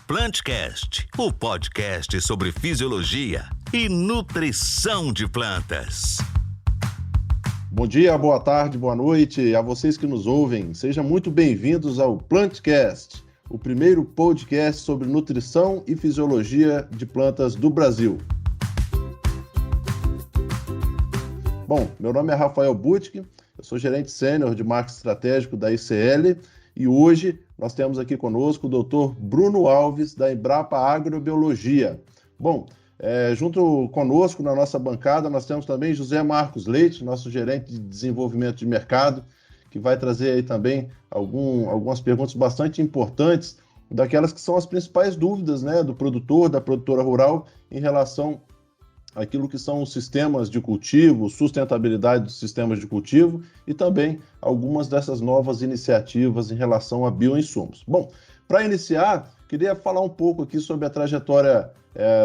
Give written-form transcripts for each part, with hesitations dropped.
Plantcast, o podcast sobre fisiologia e nutrição de plantas. Bom dia, boa tarde, boa noite a vocês que nos ouvem. Sejam muito bem-vindos ao Plantcast, o primeiro podcast sobre nutrição e fisiologia de plantas do Brasil. Bom, meu nome é Rafael Butke, eu sou gerente sênior de marketing estratégico da ICL e hoje nós temos aqui conosco o Dr. Bruno Alves, da Embrapa Agrobiologia. Bom, junto conosco na nossa bancada nós temos também José Marcos Leite, nosso gerente de desenvolvimento de mercado, que vai trazer aí também algumas perguntas bastante importantes, daquelas que são as principais dúvidas, né, do produtor, da produtora rural, em relação àquilo que são os sistemas de cultivo, sustentabilidade dos sistemas de cultivo e também algumas dessas novas iniciativas em relação a bioinsumos. Bom, para iniciar, queria falar um pouco aqui sobre a trajetória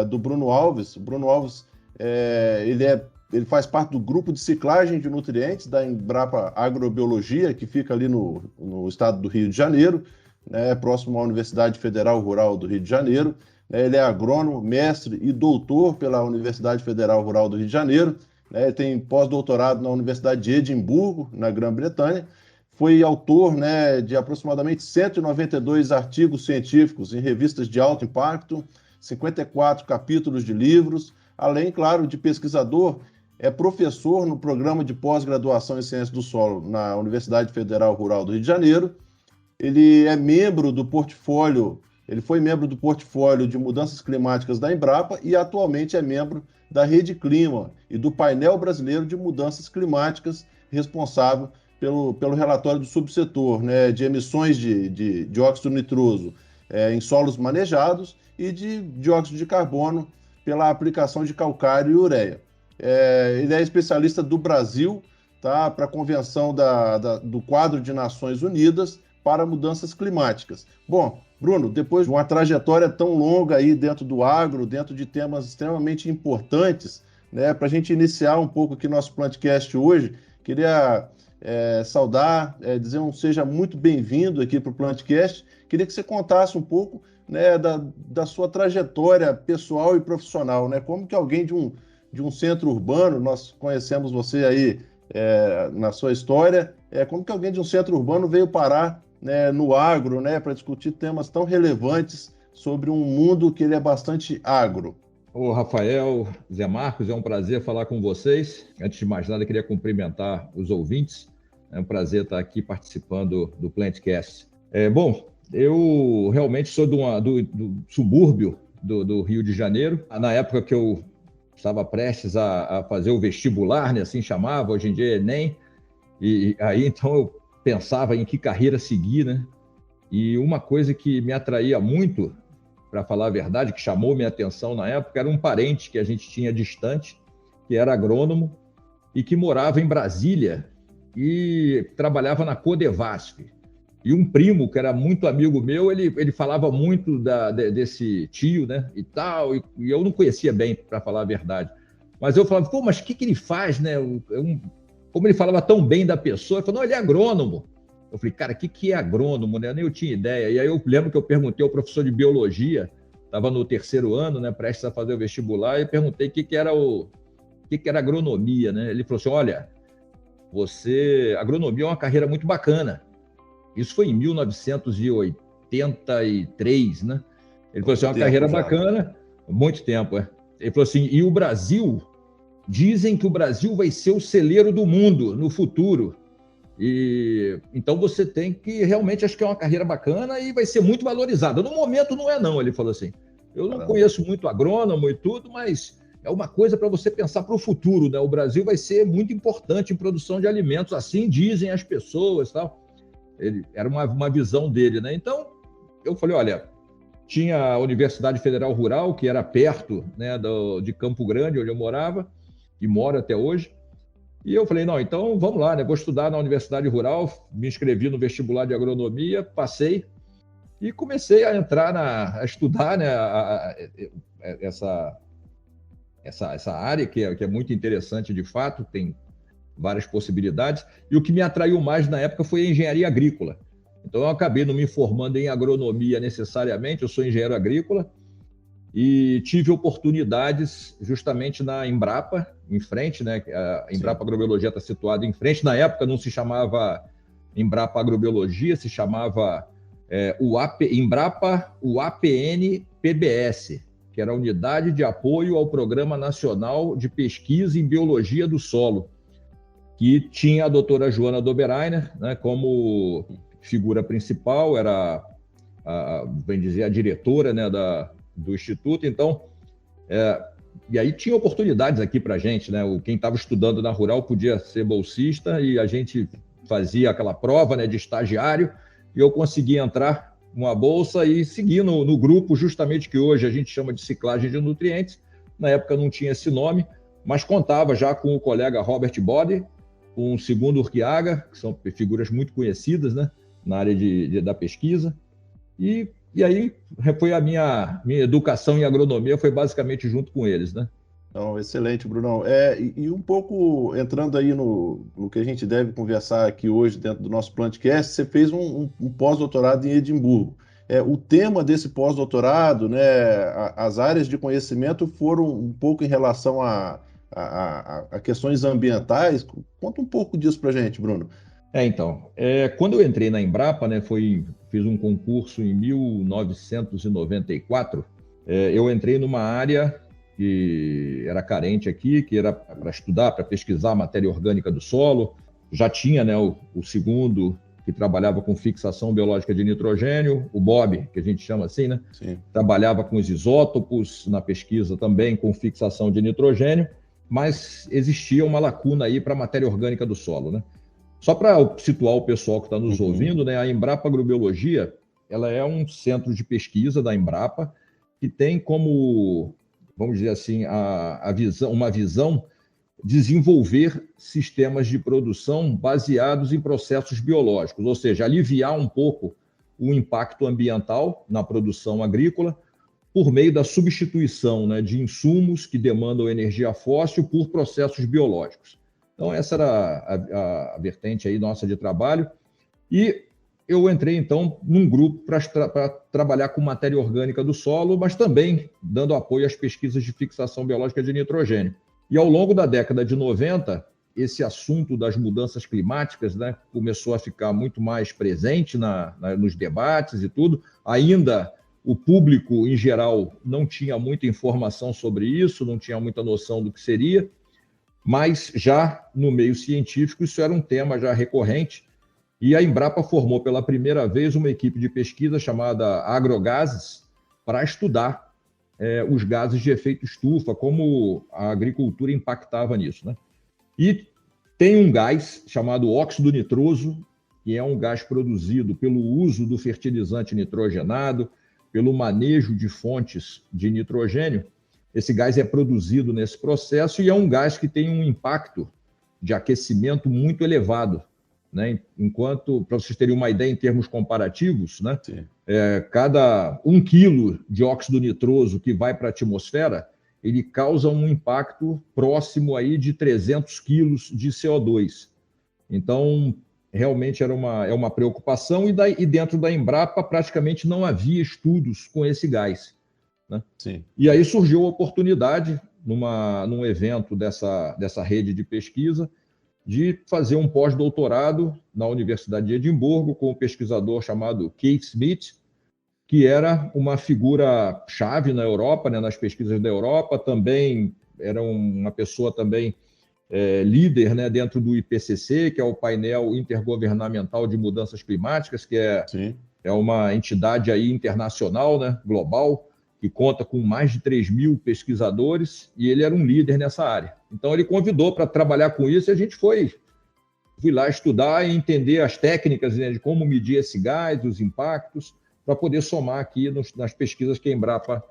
do Bruno Alves. O Bruno Alves, ele faz parte do grupo de ciclagem de nutrientes da Embrapa Agrobiologia, que fica ali no estado do Rio de Janeiro, né, próximo à Universidade Federal Rural do Rio de Janeiro. Ele é agrônomo, mestre e doutor pela Universidade Federal Rural do Rio de Janeiro. Ele tem pós-doutorado na Universidade de Edimburgo, na Grã-Bretanha. Foi autor, né, de aproximadamente 192 artigos científicos em revistas de alto impacto, 54 capítulos de livros, além, claro, de pesquisador. É professor no programa de pós-graduação em Ciências do Solo na Universidade Federal Rural do Rio de Janeiro. Ele é membro do portfólio, ele foi membro do portfólio de mudanças climáticas da Embrapa e atualmente é membro da Rede Clima e do painel brasileiro de mudanças climáticas, responsável pelo relatório do subsetor, né, de emissões de dióxido nitroso em solos manejados e de dióxido de carbono pela aplicação de calcário e ureia. Ele é especialista do Brasil, tá, para a Convenção do Quadro de Nações Unidas para Mudanças Climáticas. Bom, Bruno, depois de uma trajetória tão longa aí dentro do agro, dentro de temas extremamente importantes, né, para a gente iniciar um pouco aqui nosso Plantcast hoje, queria saudar, dizer seja muito bem-vindo aqui para o Plantcast. Queria que você contasse um pouco, né, da sua trajetória pessoal e profissional, né? Como que alguém de um centro urbano, nós conhecemos você aí na sua história, como que alguém de um centro urbano veio parar, né, no agro, né, para discutir temas tão relevantes sobre um mundo que ele é bastante agro. Ô Rafael, Zé Marcos, é um prazer falar com vocês. Antes de mais nada, queria cumprimentar os ouvintes. É um prazer estar aqui participando do Plantcast. Bom, eu realmente sou do subúrbio do Rio de Janeiro. Na época que eu estava prestes a fazer o vestibular, né, assim chamava, hoje em dia é Enem, e aí então eu pensava em que carreira seguir, né? E uma coisa que me atraía muito, para falar a verdade, que chamou minha atenção na época, era um parente que a gente tinha distante, que era agrônomo e que morava em Brasília e trabalhava na Codevasf. E um primo, que era muito amigo meu, ele falava muito desse tio, né, e tal, e eu não conhecia bem, para falar a verdade. Mas eu falava, pô, mas o que ele faz, né? Como ele falava tão bem da pessoa, ele falou, não, ele é agrônomo. Eu falei, cara, o que é agrônomo, né? Nem eu tinha ideia. E aí eu lembro que eu perguntei ao professor de biologia, estava no terceiro ano, né, prestes a fazer o vestibular, e perguntei o que era agronomia, né? Ele falou assim, olha, agronomia é uma carreira muito bacana. Isso foi em 1983, né? Ele falou assim, é uma carreira bacana, muito tempo, Ele falou assim, e o Brasil, dizem que o Brasil vai ser o celeiro do mundo no futuro. E então você tem que, realmente, acho que é uma carreira bacana e vai ser muito valorizada. No momento não é não, ele falou assim. Eu não conheço muito agrônomo e tudo, mas é uma coisa para você pensar para o futuro, né? O Brasil vai ser muito importante em produção de alimentos, assim dizem as pessoas, tal. Era uma visão dele, né? Então, eu falei, olha, tinha a Universidade Federal Rural, que era perto, né, de Campo Grande, onde eu morava, e moro até hoje. E eu falei, não, então vamos lá, né? Vou estudar na Universidade Rural, me inscrevi no vestibular de agronomia, passei e comecei a entrar a estudar, né, essa área que é muito interessante de fato, tem várias possibilidades. E o que me atraiu mais na época foi a engenharia agrícola. Então, eu acabei não me formando em agronomia necessariamente, eu sou engenheiro agrícola, e tive oportunidades justamente na Embrapa, em frente, né? A Embrapa Agrobiologia está situada em frente. Na época não se chamava Embrapa Agrobiologia, se chamava Embrapa UAPN PBS, que era a Unidade de Apoio ao Programa Nacional de Pesquisa em Biologia do Solo, que tinha a doutora Joana Doberainer, né, como figura principal, era, bem dizer, a diretora, né, do Instituto. Então, e aí tinha oportunidades aqui para a gente, né? Quem estava estudando na Rural podia ser bolsista e a gente fazia aquela prova, né, de estagiário, e eu consegui entrar uma bolsa e seguir no grupo, justamente que hoje a gente chama de ciclagem de nutrientes. Na época não tinha esse nome, mas contava já com o colega Robert Bode, com o Segundo Urquiaga, que são figuras muito conhecidas, né, na área da pesquisa. E aí foi a minha educação em agronomia, foi basicamente junto com eles, né? Então, excelente, Brunão. E um pouco entrando aí no que a gente deve conversar aqui hoje dentro do nosso Plantcast, você fez um pós-doutorado em Edimburgo. O tema desse pós-doutorado, né, as áreas de conhecimento foram um pouco em relação a questões ambientais. Conta um pouco disso para a gente, Bruno. Então, quando eu entrei na Embrapa, né, fiz um concurso em 1994, eu entrei numa área que era carente aqui, que era para estudar, para pesquisar a matéria orgânica do solo. Já tinha, né, o segundo, que trabalhava com fixação biológica de nitrogênio, o Bob, que a gente chama assim, né? Sim. Trabalhava com os isótopos na pesquisa também com fixação de nitrogênio, mas existia uma lacuna aí para a matéria orgânica do solo, né? Só para situar o pessoal que está nos ouvindo, né, a Embrapa Agrobiologia, ela é um centro de pesquisa da Embrapa que tem como, vamos dizer assim, uma visão desenvolver sistemas de produção baseados em processos biológicos, ou seja, aliviar um pouco o impacto ambiental na produção agrícola por meio da substituição, né, de insumos que demandam energia fóssil por processos biológicos. Então, essa era a vertente aí nossa de trabalho. E eu entrei, então, num grupo para trabalhar com matéria orgânica do solo, mas também dando apoio às pesquisas de fixação biológica de nitrogênio. E ao longo da década de 90, esse assunto das mudanças climáticas, né, começou a ficar muito mais presente nos debates e tudo. Ainda o público, em geral, não tinha muita informação sobre isso, não tinha muita noção do que seria. Mas já no meio científico isso era um tema já recorrente, e a Embrapa formou pela primeira vez uma equipe de pesquisa chamada Agrogases para estudar os gases de efeito estufa, como a agricultura impactava nisso, né? E tem um gás chamado óxido nitroso, que é um gás produzido pelo uso do fertilizante nitrogenado, pelo manejo de fontes de nitrogênio. Esse gás é produzido nesse processo e é um gás que tem um impacto de aquecimento muito elevado, né? Enquanto, para vocês terem uma ideia em termos comparativos, né? Cada 1 quilo de óxido nitroso que vai para a atmosfera, ele causa um impacto próximo aí de 300 quilos de CO2. Então, realmente era uma preocupação, e dentro da Embrapa praticamente não havia estudos com esse gás, né? Sim. E aí surgiu a oportunidade, num evento dessa rede de pesquisa, de fazer um pós-doutorado na Universidade de Edimburgo com um pesquisador chamado Keith Smith, que era uma figura-chave na Europa, né, nas pesquisas da Europa. Também era uma pessoa também líder, né, dentro do IPCC, que é o painel intergovernamental de mudanças climáticas, que é uma entidade aí internacional, né, global, que conta com mais de 3.000 pesquisadores, e ele era um líder nessa área. Então, ele convidou para trabalhar com isso, e a gente fui lá estudar e entender as técnicas, né, de como medir esse gás, os impactos, para poder somar aqui nas pesquisas que a Embrapa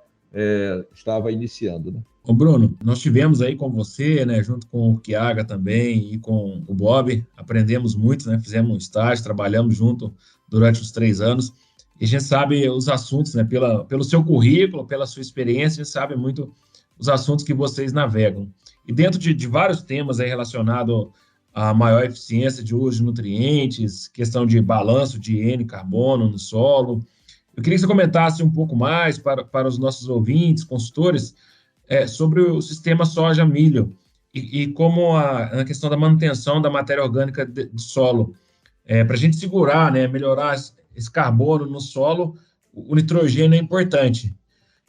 estava iniciando, né? Ô Bruno, nós tivemos aí com você, né, junto com o Kiaga também e com o Bob, aprendemos muito, né, fizemos um estágio, trabalhamos junto durante os 3 anos, e a gente sabe os assuntos, né, pelo seu currículo, pela sua experiência, a gente sabe muito os assuntos que vocês navegam. E dentro de vários temas aí relacionados a maior eficiência de uso de nutrientes, questão de balanço de N carbono no solo. Eu queria que você comentasse um pouco mais para os nossos ouvintes, consultores, sobre o sistema soja-milho e como a questão da manutenção da matéria orgânica do solo. Para a gente segurar, né, melhorar esse carbono no solo, o nitrogênio é importante.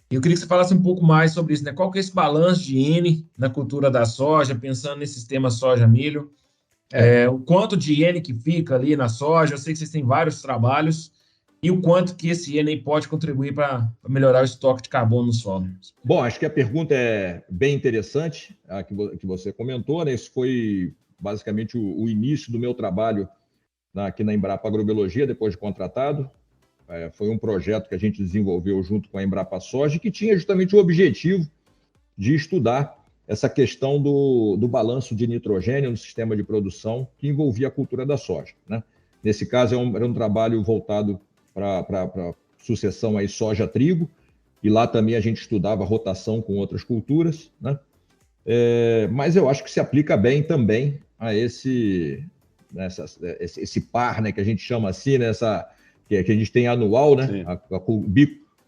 Eu queria que você falasse um pouco mais sobre isso, né? Qual que é esse balanço de N na cultura da soja, pensando nesse sistema soja-milho? O quanto de N que fica ali na soja, eu sei que vocês têm vários trabalhos, e o quanto que esse N pode contribuir para melhorar o estoque de carbono no solo. Bom, acho que a pergunta é bem interessante, a que você comentou, né? Isso foi basicamente o início do meu trabalho aqui na Embrapa Agrobiologia, depois de contratado. Foi um projeto que a gente desenvolveu junto com a Embrapa Soja, que tinha justamente o objetivo de estudar essa questão do balanço de nitrogênio no sistema de produção que envolvia a cultura da soja, né? Nesse caso, era um trabalho voltado para sucessão aí soja-trigo, e lá também a gente estudava rotação com outras culturas, né? Mas eu acho que se aplica bem também a esse par, né, que a gente chama assim, né, que a gente tem anual, né?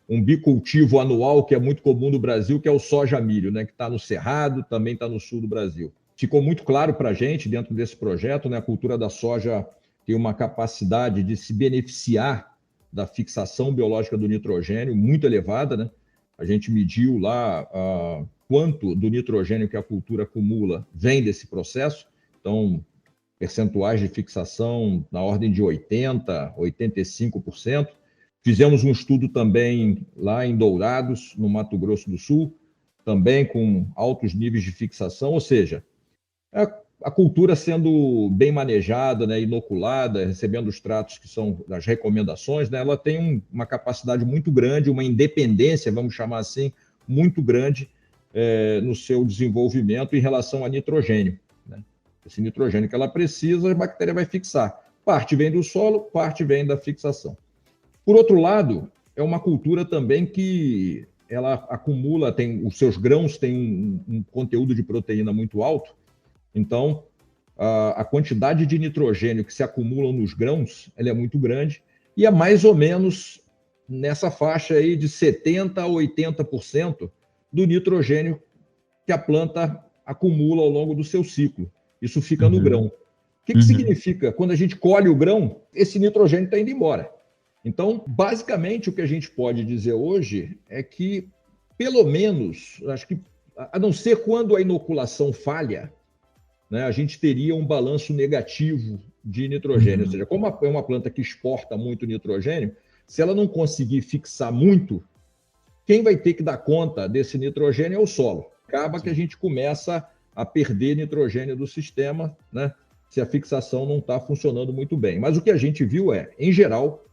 Um bicultivo anual que é muito comum no Brasil, que é o soja-milho, né, que está no Cerrado, também está no sul do Brasil. Ficou muito claro para a gente, dentro desse projeto, né, a cultura da soja tem uma capacidade de se beneficiar da fixação biológica do nitrogênio muito elevada, né? A gente mediu lá quanto do nitrogênio que a cultura acumula vem desse processo, então percentuais de fixação na ordem de 80%, 85%. Fizemos um estudo também lá em Dourados, no Mato Grosso do Sul, também com altos níveis de fixação, ou seja, a cultura sendo bem manejada, né, inoculada, recebendo os tratos que são das recomendações, né, ela tem uma capacidade muito grande, uma independência, vamos chamar assim, muito grande no seu desenvolvimento em relação a nitrogênio, né? Esse nitrogênio que ela precisa, a bactéria vai fixar. Parte vem do solo, parte vem da fixação. Por outro lado, é uma cultura também que ela acumula, os seus grãos têm um conteúdo de proteína muito alto, então a quantidade de nitrogênio que se acumula nos grãos ela é muito grande e é mais ou menos nessa faixa aí de 70% a 80% do nitrogênio que a planta acumula ao longo do seu ciclo. Isso fica no grão. O que significa? Quando a gente colhe o grão, esse nitrogênio está indo embora. Então, basicamente, o que a gente pode dizer hoje é que, pelo menos, acho que, a não ser quando a inoculação falha, né, a gente teria um balanço negativo de nitrogênio. Ou seja, como é uma planta que exporta muito nitrogênio, se ela não conseguir fixar muito, quem vai ter que dar conta desse nitrogênio é o solo. Acaba que a gente começa a perder nitrogênio do sistema, né, se a fixação não está funcionando muito bem. Mas o que a gente viu em geral,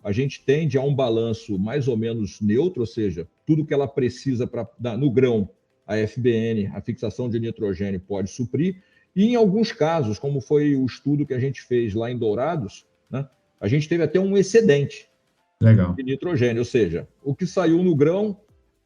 a gente tende a um balanço mais ou menos neutro, ou seja, tudo que ela precisa no grão, a FBN, a fixação de nitrogênio pode suprir, e em alguns casos, como foi o estudo que a gente fez lá em Dourados, né, a gente teve até um excedente de nitrogênio, ou seja, o que saiu no grão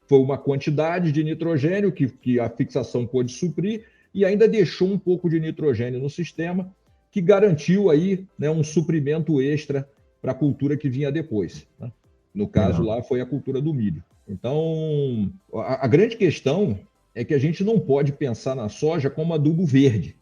foi uma quantidade de nitrogênio que a fixação pôde suprir e ainda deixou um pouco de nitrogênio no sistema, que garantiu aí, né, um suprimento extra para a cultura que vinha depois, né? No caso lá foi a cultura do milho. Então, a grande questão é que a gente não pode pensar na soja como adubo verde,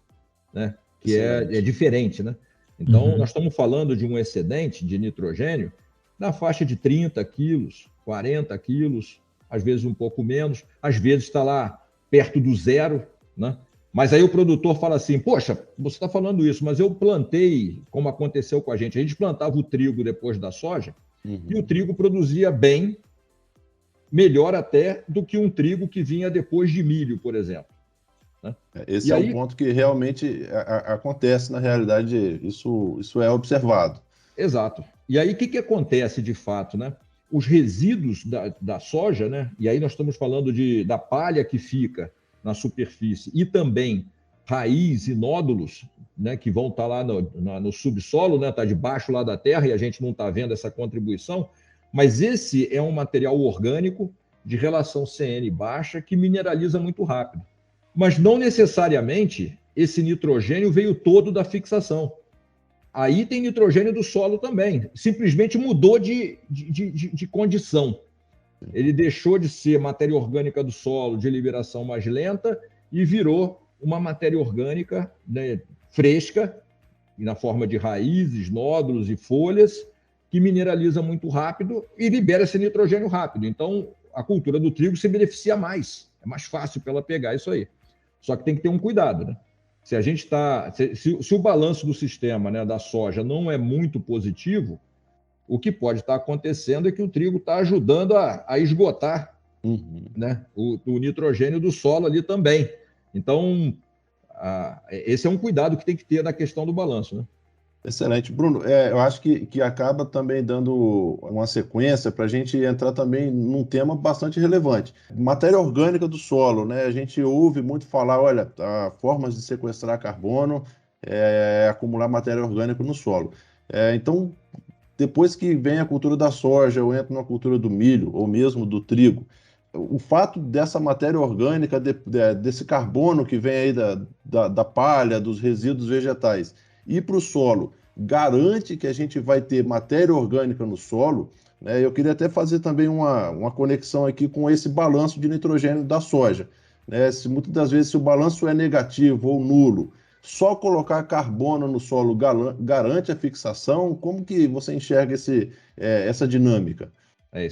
né? Que é diferente, né? Então, nós estamos falando de um excedente de nitrogênio na faixa de 30 quilos, 40 quilos, às vezes um pouco menos, às vezes está lá perto do zero, né? Mas aí o produtor fala assim, poxa, você está falando isso, mas eu plantei, como aconteceu com a gente plantava o trigo depois da soja, e o trigo produzia bem, melhor até do que um trigo que vinha depois de milho, por exemplo, né? Esse um ponto que realmente acontece na realidade, isso é observado. Exato. E aí o que acontece de fato, né? Os resíduos da soja, né? E aí nós estamos falando da palha que fica na superfície e também raiz e nódulos, né, que vão estar lá no subsolo, né, está debaixo lá da terra e a gente não está vendo essa contribuição, mas esse é um material orgânico de relação CN baixa que mineraliza muito rápido. Mas não necessariamente esse nitrogênio veio todo da fixação. Aí tem nitrogênio do solo também. Simplesmente mudou de condição. Ele deixou de ser matéria orgânica do solo de liberação mais lenta e virou uma matéria orgânica, né, fresca, na forma de raízes, nódulos e folhas, que mineraliza muito rápido e libera esse nitrogênio rápido. Então, a cultura do trigo se beneficia mais. É mais fácil para ela pegar isso aí. Só que tem que ter um cuidado, né? Se a gente se o balanço do sistema, né, da soja não é muito positivo, o que pode estar acontecendo é que o trigo está ajudando a esgotar, né, o nitrogênio do solo ali também. Então, esse é um cuidado que tem que ter na questão do balanço, né? Excelente. Bruno, eu acho que acaba também dando uma sequência para a gente entrar também num tema bastante relevante. Matéria orgânica do solo, né? A gente ouve muito falar, olha, formas de sequestrar carbono, acumular matéria orgânica no solo. Então, depois que vem a cultura da soja, ou entra na cultura do milho, ou mesmo do trigo, o fato dessa matéria orgânica, desse carbono que vem aí da palha, dos resíduos vegetais, ir para o solo, garante que a gente vai ter matéria orgânica no solo, né? Eu queria até fazer também uma conexão aqui com esse balanço de nitrogênio da soja, né? Muitas das vezes, se o balanço é negativo ou nulo, só colocar carbono no solo garante a fixação? Como que você enxerga essa dinâmica?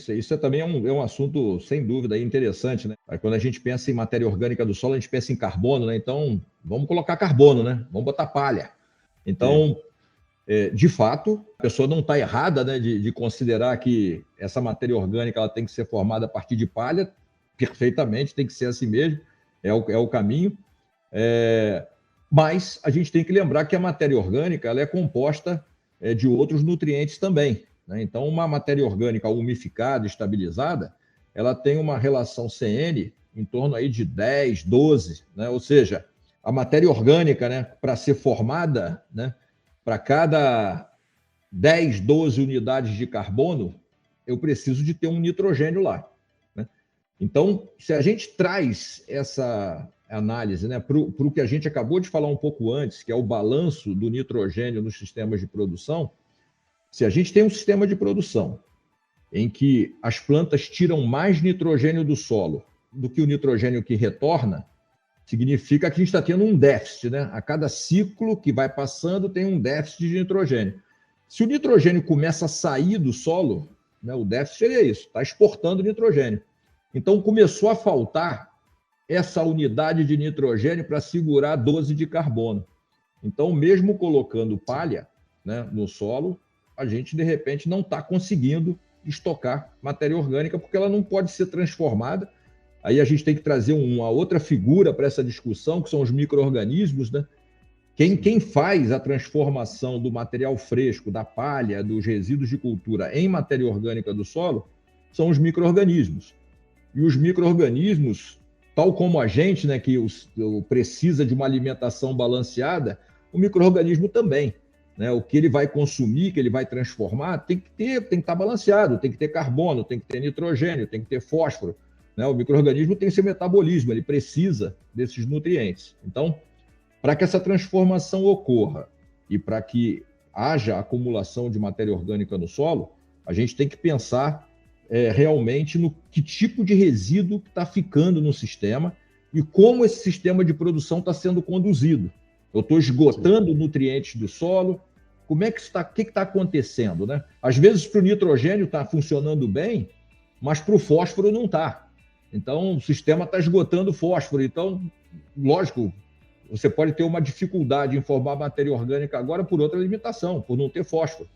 Isso também é um assunto, sem dúvida, interessante, né? Quando a gente pensa em matéria orgânica do solo, a gente pensa em carbono, né? Então, vamos colocar carbono, né? Vamos botar palha. Então, de fato, a pessoa não está errada, né, de considerar que essa matéria orgânica ela tem que ser formada a partir de palha, perfeitamente, tem que ser assim mesmo, é o caminho. Mas a gente tem que lembrar que a matéria orgânica ela é composta de outros nutrientes também, né? Então, uma matéria orgânica umificada, estabilizada, ela tem uma relação CN em torno aí de 10, 12, né? Ou seja, a matéria orgânica, né, para ser formada, né, para cada 10, 12 unidades de carbono, eu preciso de ter um nitrogênio lá, né? Então, se a gente traz essa análise, né, para o que a gente acabou de falar um pouco antes, que é o balanço do nitrogênio nos sistemas de produção, se a gente tem um sistema de produção em que as plantas tiram mais nitrogênio do solo do que o nitrogênio que retorna, significa que a gente está tendo um déficit, né? A cada ciclo que vai passando tem um déficit de nitrogênio. Se o nitrogênio começa a sair do solo, né, o déficit seria isso, está exportando nitrogênio. Então começou a faltar essa unidade de nitrogênio para segurar 12 de carbono. Então, mesmo colocando palha, né, no solo, a gente, de repente, não está conseguindo estocar matéria orgânica porque ela não pode ser transformada. Aí a gente tem que trazer uma outra figura para essa discussão, que são os micro-organismos, né? Quem faz a transformação do material fresco, da palha, dos resíduos de cultura em matéria orgânica do solo, são os micro-organismos. E os micro-organismos, tal como a gente, né, que precisa de uma alimentação balanceada, o micro-organismo também, né? O que ele vai consumir, que ele vai transformar, tem que estar balanceado, tem que ter carbono, tem que ter nitrogênio, tem que ter fósforo. O micro-organismo tem seu metabolismo, ele precisa desses nutrientes. Então, para que essa transformação ocorra e para que haja acumulação de matéria orgânica no solo, a gente tem que pensar realmente no que tipo de resíduo está ficando no sistema e como esse sistema de produção está sendo conduzido. Eu estou esgotando nutrientes do solo, como é que está, o que está acontecendo, né? Às vezes, para o nitrogênio está funcionando bem, mas para o fósforo não está. Então, o sistema está esgotando fósforo. Então, lógico, você pode ter uma dificuldade em formar matéria orgânica agora por outra limitação, por não ter fósforo,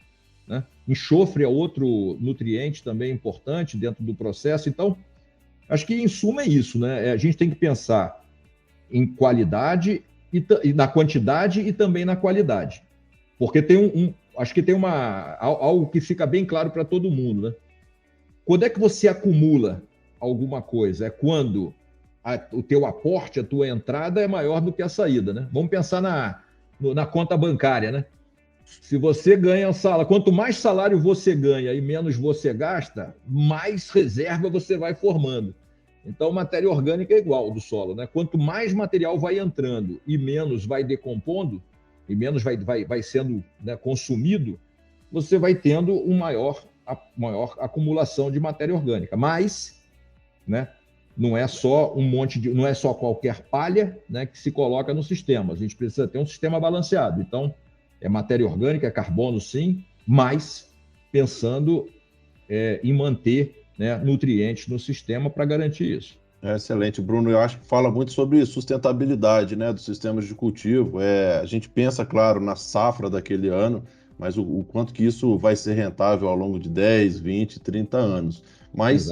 né? Enxofre é outro nutriente também importante dentro do processo. Então, acho que, em suma, é isso, né? A gente tem que pensar em qualidade, e na quantidade e também na qualidade. Porque acho que tem algo que fica bem claro para todo mundo, né? Quando é que você acumula alguma coisa? É quando o teu aporte, a tua entrada é maior do que a saída, né? Vamos pensar na conta bancária, né? Se você ganha salário, quanto mais salário você ganha e menos você gasta, mais reserva você vai formando. Então, matéria orgânica é igual do solo, né? Quanto mais material vai entrando e menos vai decompondo, e menos vai sendo, né, consumido, você vai tendo a maior acumulação de matéria orgânica. Mas, né, não é só não é só qualquer palha, né, que se coloca no sistema. A gente precisa ter um sistema balanceado. Então, é matéria orgânica, é carbono, sim, mas pensando em manter, né, nutrientes no sistema para garantir isso. Excelente, Bruno. Eu acho que fala muito sobre sustentabilidade, né, dos sistemas de cultivo. A gente pensa, claro, na safra daquele ano, mas o quanto que isso vai ser rentável ao longo de 10, 20, 30 anos. Mas,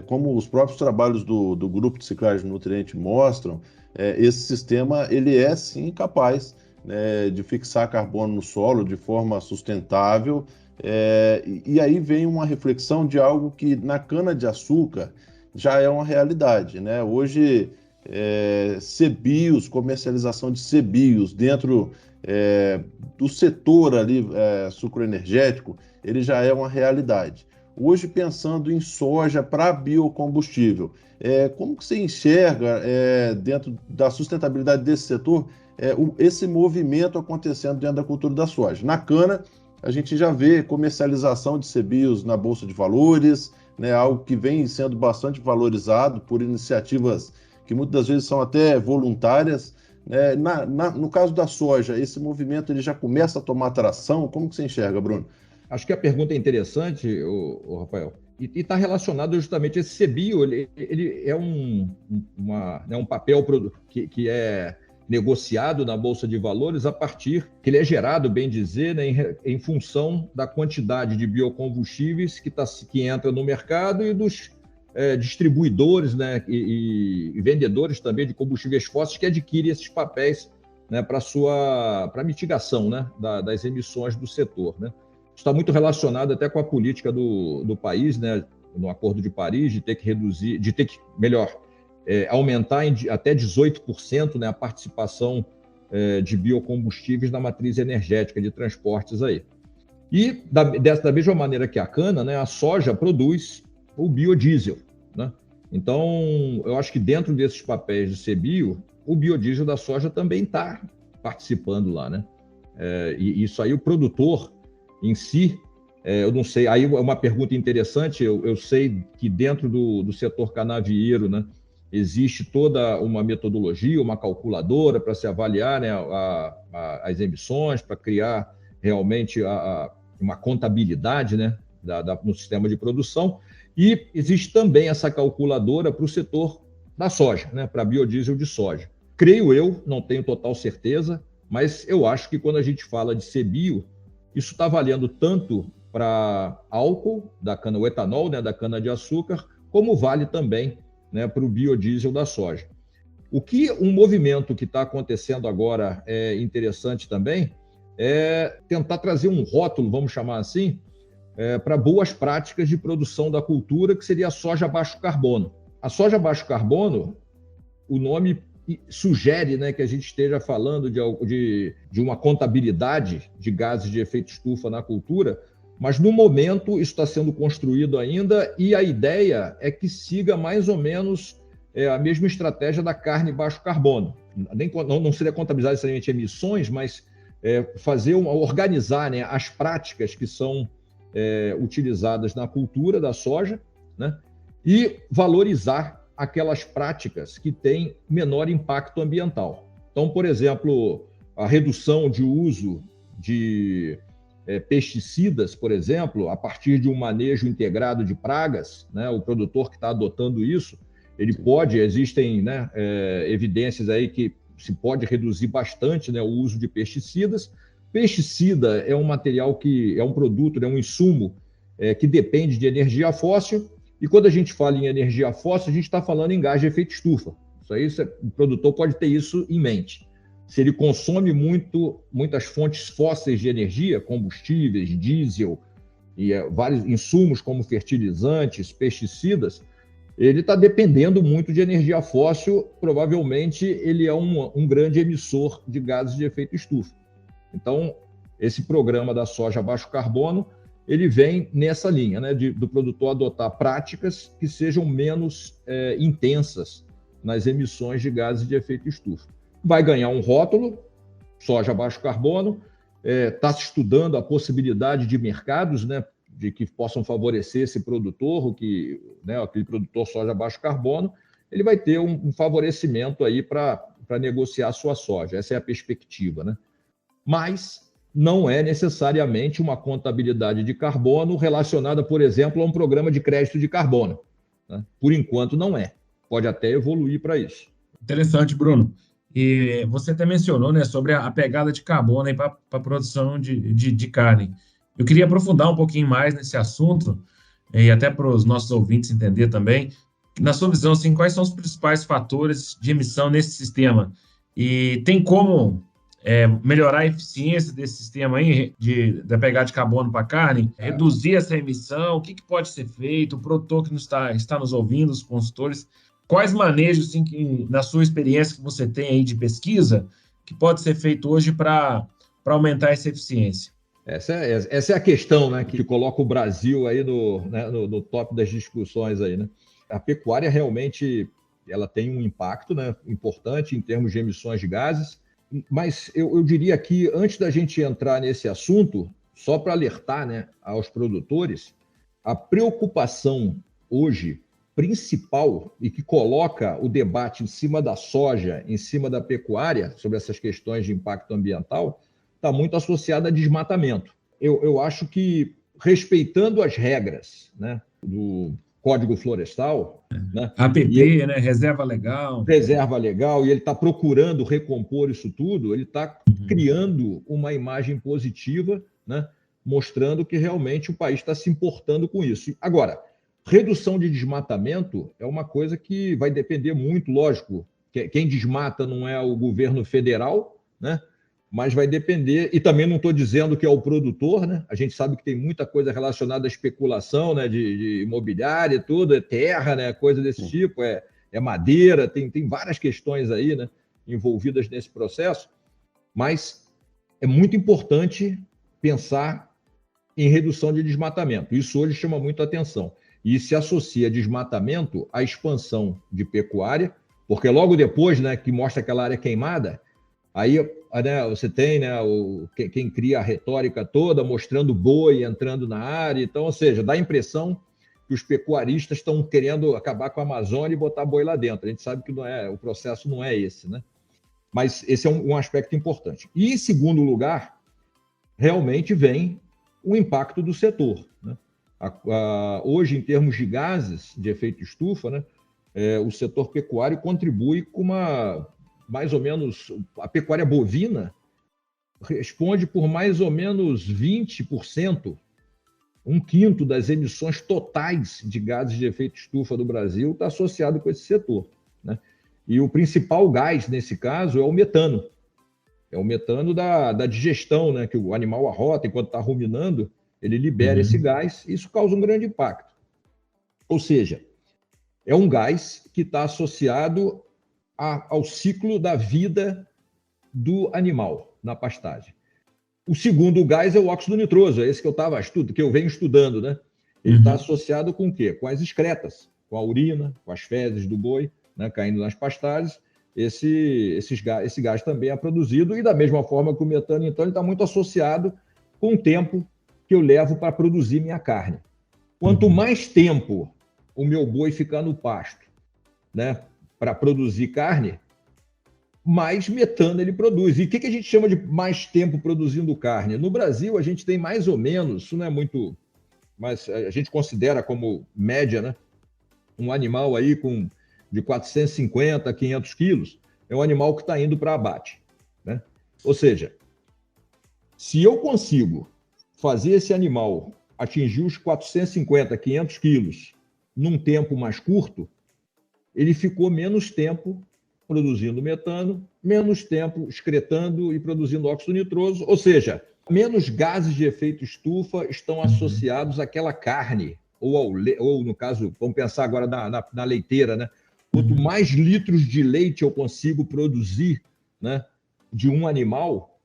como os próprios trabalhos do Grupo de Ciclagem de Nutriente mostram, esse sistema ele é, sim, capaz, né, de fixar carbono no solo de forma sustentável. E aí vem uma reflexão de algo que na cana-de-açúcar já é uma realidade, né? Hoje, CBIOS, comercialização de CBIOS dentro do setor ali, sucroenergético, ele já é uma realidade. Hoje, pensando em soja para biocombustível, como que você enxerga, dentro da sustentabilidade desse setor, esse movimento acontecendo dentro da cultura da soja? Na cana, a gente já vê comercialização de CBIOS na Bolsa de Valores, né, algo que vem sendo bastante valorizado por iniciativas que muitas das vezes são até voluntárias. No caso da soja, esse movimento ele já começa a tomar tração? Como que você enxerga, Bruno? Acho que a pergunta é interessante, Rafael, e está relacionado justamente a esse CBIO. Ele é um papel que é negociado na Bolsa de Valores a partir que ele é gerado, bem dizer, né, em função da quantidade de biocombustíveis que entra no mercado e dos distribuidores, né, e vendedores também de combustíveis fósseis que adquirem esses papéis, né, para mitigação, né, das emissões do setor, né. Está muito relacionado até com a política do país, né, no Acordo de Paris, de ter que reduzir, aumentar até 18%, né, a participação de biocombustíveis na matriz energética de transportes aí. E da mesma maneira que a cana, né, a soja produz o biodiesel, né? Então, eu acho que dentro desses papéis de CBIO, o biodiesel da soja também está participando lá, né? E isso aí, o produtor em si, eu não sei, aí é uma pergunta interessante. Eu sei que dentro do setor canavieiro, né, existe toda uma metodologia, uma calculadora para se avaliar, né, as emissões, para criar realmente uma contabilidade, né, no sistema de produção. E existe também essa calculadora para o setor da soja, né, para biodiesel de soja. Creio eu, não tenho total certeza, mas eu acho que quando a gente fala de CBIO, isso está valendo tanto para álcool, o etanol, né, da cana-de-açúcar, como vale também, né, para o biodiesel da soja. Um movimento que está acontecendo agora é interessante também, é tentar trazer um rótulo, vamos chamar assim, para boas práticas de produção da cultura, que seria a soja baixo carbono. A soja baixo carbono, o nome sugere, né, que a gente esteja falando de uma contabilidade de gases de efeito estufa na cultura, mas no momento isso está sendo construído ainda, e a ideia é que siga mais ou menos a mesma estratégia da carne baixo carbono. Não seria contabilizar necessariamente emissões, mas organizar, né, as práticas que são utilizadas na cultura da soja, né, e valorizar aquelas práticas que têm menor impacto ambiental. Então, por exemplo, a redução de uso de pesticidas, por exemplo, a partir de um manejo integrado de pragas, né? O produtor que está adotando isso, existem, né, evidências aí que se pode reduzir bastante, né, o uso de pesticidas. Pesticida é um material é um produto, é um insumo que depende de energia fóssil. E quando a gente fala em energia fóssil, a gente está falando em gás de efeito estufa. O produtor pode ter isso em mente. Se ele consome muitas fontes fósseis de energia, combustíveis, diesel, e vários insumos como fertilizantes, pesticidas, ele está dependendo muito de energia fóssil. Provavelmente ele é um grande emissor de gases de efeito estufa. Então, esse programa da soja baixo carbono, ele vem nessa linha, né, do produtor adotar práticas que sejam menos intensas nas emissões de gases de efeito estufa. Vai ganhar um rótulo, soja baixo carbono, está se estudando a possibilidade de mercados, né, de que possam favorecer esse produtor, aquele produtor soja baixo carbono, ele vai ter um favorecimento aí para negociar a sua soja. Essa é a perspectiva, né? Mas não é necessariamente uma contabilidade de carbono relacionada, por exemplo, a um programa de crédito de carbono, né? Por enquanto não é. Pode até evoluir para isso. Interessante, Bruno. E você até mencionou, né, sobre a pegada de carbono para a produção de carne. Eu queria aprofundar um pouquinho mais nesse assunto, e até para os nossos ouvintes entender também, na sua visão, assim, quais são os principais fatores de emissão nesse sistema? E tem como melhorar a eficiência desse sistema aí, da pegada de carbono para a carne, reduzir essa emissão? O que pode ser feito? O produtor que está nos ouvindo, os consultores, quais manejos, assim, que, na sua experiência que você tem aí de pesquisa, que pode ser feito hoje para aumentar essa eficiência? Essa é a questão, né, que coloca o Brasil aí no top das discussões aí, né? A pecuária realmente ela tem um impacto, né, importante em termos de emissões de gases, mas eu diria que antes da gente entrar nesse assunto, só para alertar, né, aos produtores, a preocupação hoje principal e que coloca o debate em cima da soja, em cima da pecuária, sobre essas questões de impacto ambiental, está muito associada a desmatamento. Eu acho que, respeitando as regras, né, do Código Florestal, né, APP, né, reserva legal. Reserva legal, e ele está procurando recompor isso tudo, ele está criando uma imagem positiva, né, mostrando que realmente o país está se importando com isso. Agora, redução de desmatamento é uma coisa que vai depender muito, lógico, quem desmata não é o governo federal, né? Mas vai depender, e também não estou dizendo que é o produtor, né? A gente sabe que tem muita coisa relacionada à especulação, né? De imobiliária e tudo, é terra, né? Coisa desse tipo, é madeira, tem várias questões aí, né? Envolvidas nesse processo, mas é muito importante pensar em redução de desmatamento. Isso hoje chama muito a atenção. E se associa desmatamento à expansão de pecuária, porque logo depois, né, que mostra aquela área queimada, aí, né, você tem, né, quem cria a retórica toda mostrando boi entrando na área. Então, ou seja, dá a impressão que os pecuaristas estão querendo acabar com a Amazônia e botar boi lá dentro. A gente sabe que o processo não é esse, né? Mas esse é um aspecto importante. E, em segundo lugar, realmente vem o impacto do setor, né? Hoje, em termos de gases de efeito estufa, né, o setor pecuário contribui com mais ou menos, a pecuária bovina responde por mais ou menos 20%, um quinto das emissões totais de gases de efeito estufa do Brasil está associado com esse setor, né? E o principal gás, nesse caso, é o metano. É o metano da digestão, né? Que o animal arrota enquanto está ruminando, ele libera esse gás, e isso causa um grande impacto. Ou seja, é um gás que está associado ao ciclo da vida do animal na pastagem. O segundo gás é o óxido nitroso, é esse que eu venho estudando, né? Ele está associado com o quê? Com as excretas, com a urina, com as fezes do boi, né, caindo nas pastagens. Esse gás também é produzido, e da mesma forma que o metano, então, ele está muito associado com o tempo que eu levo para produzir minha carne. Quanto mais tempo o meu boi ficar no pasto, né, para produzir carne, mais metano ele produz. E o que a gente chama de mais tempo produzindo carne? No Brasil, a gente tem mais ou menos, isso não é muito, mas a gente considera como média, né, um animal aí de 450 a 500 quilos, é um animal que está indo para abate, né? Ou seja, se eu consigo fazer esse animal atingir os 450, 500 quilos num tempo mais curto, ele ficou menos tempo produzindo metano, menos tempo excretando e produzindo óxido nitroso, ou seja, menos gases de efeito estufa estão associados àquela carne, ou no caso, vamos pensar agora na leiteira, né? Quanto mais litros de leite eu consigo produzir, né, de um animal,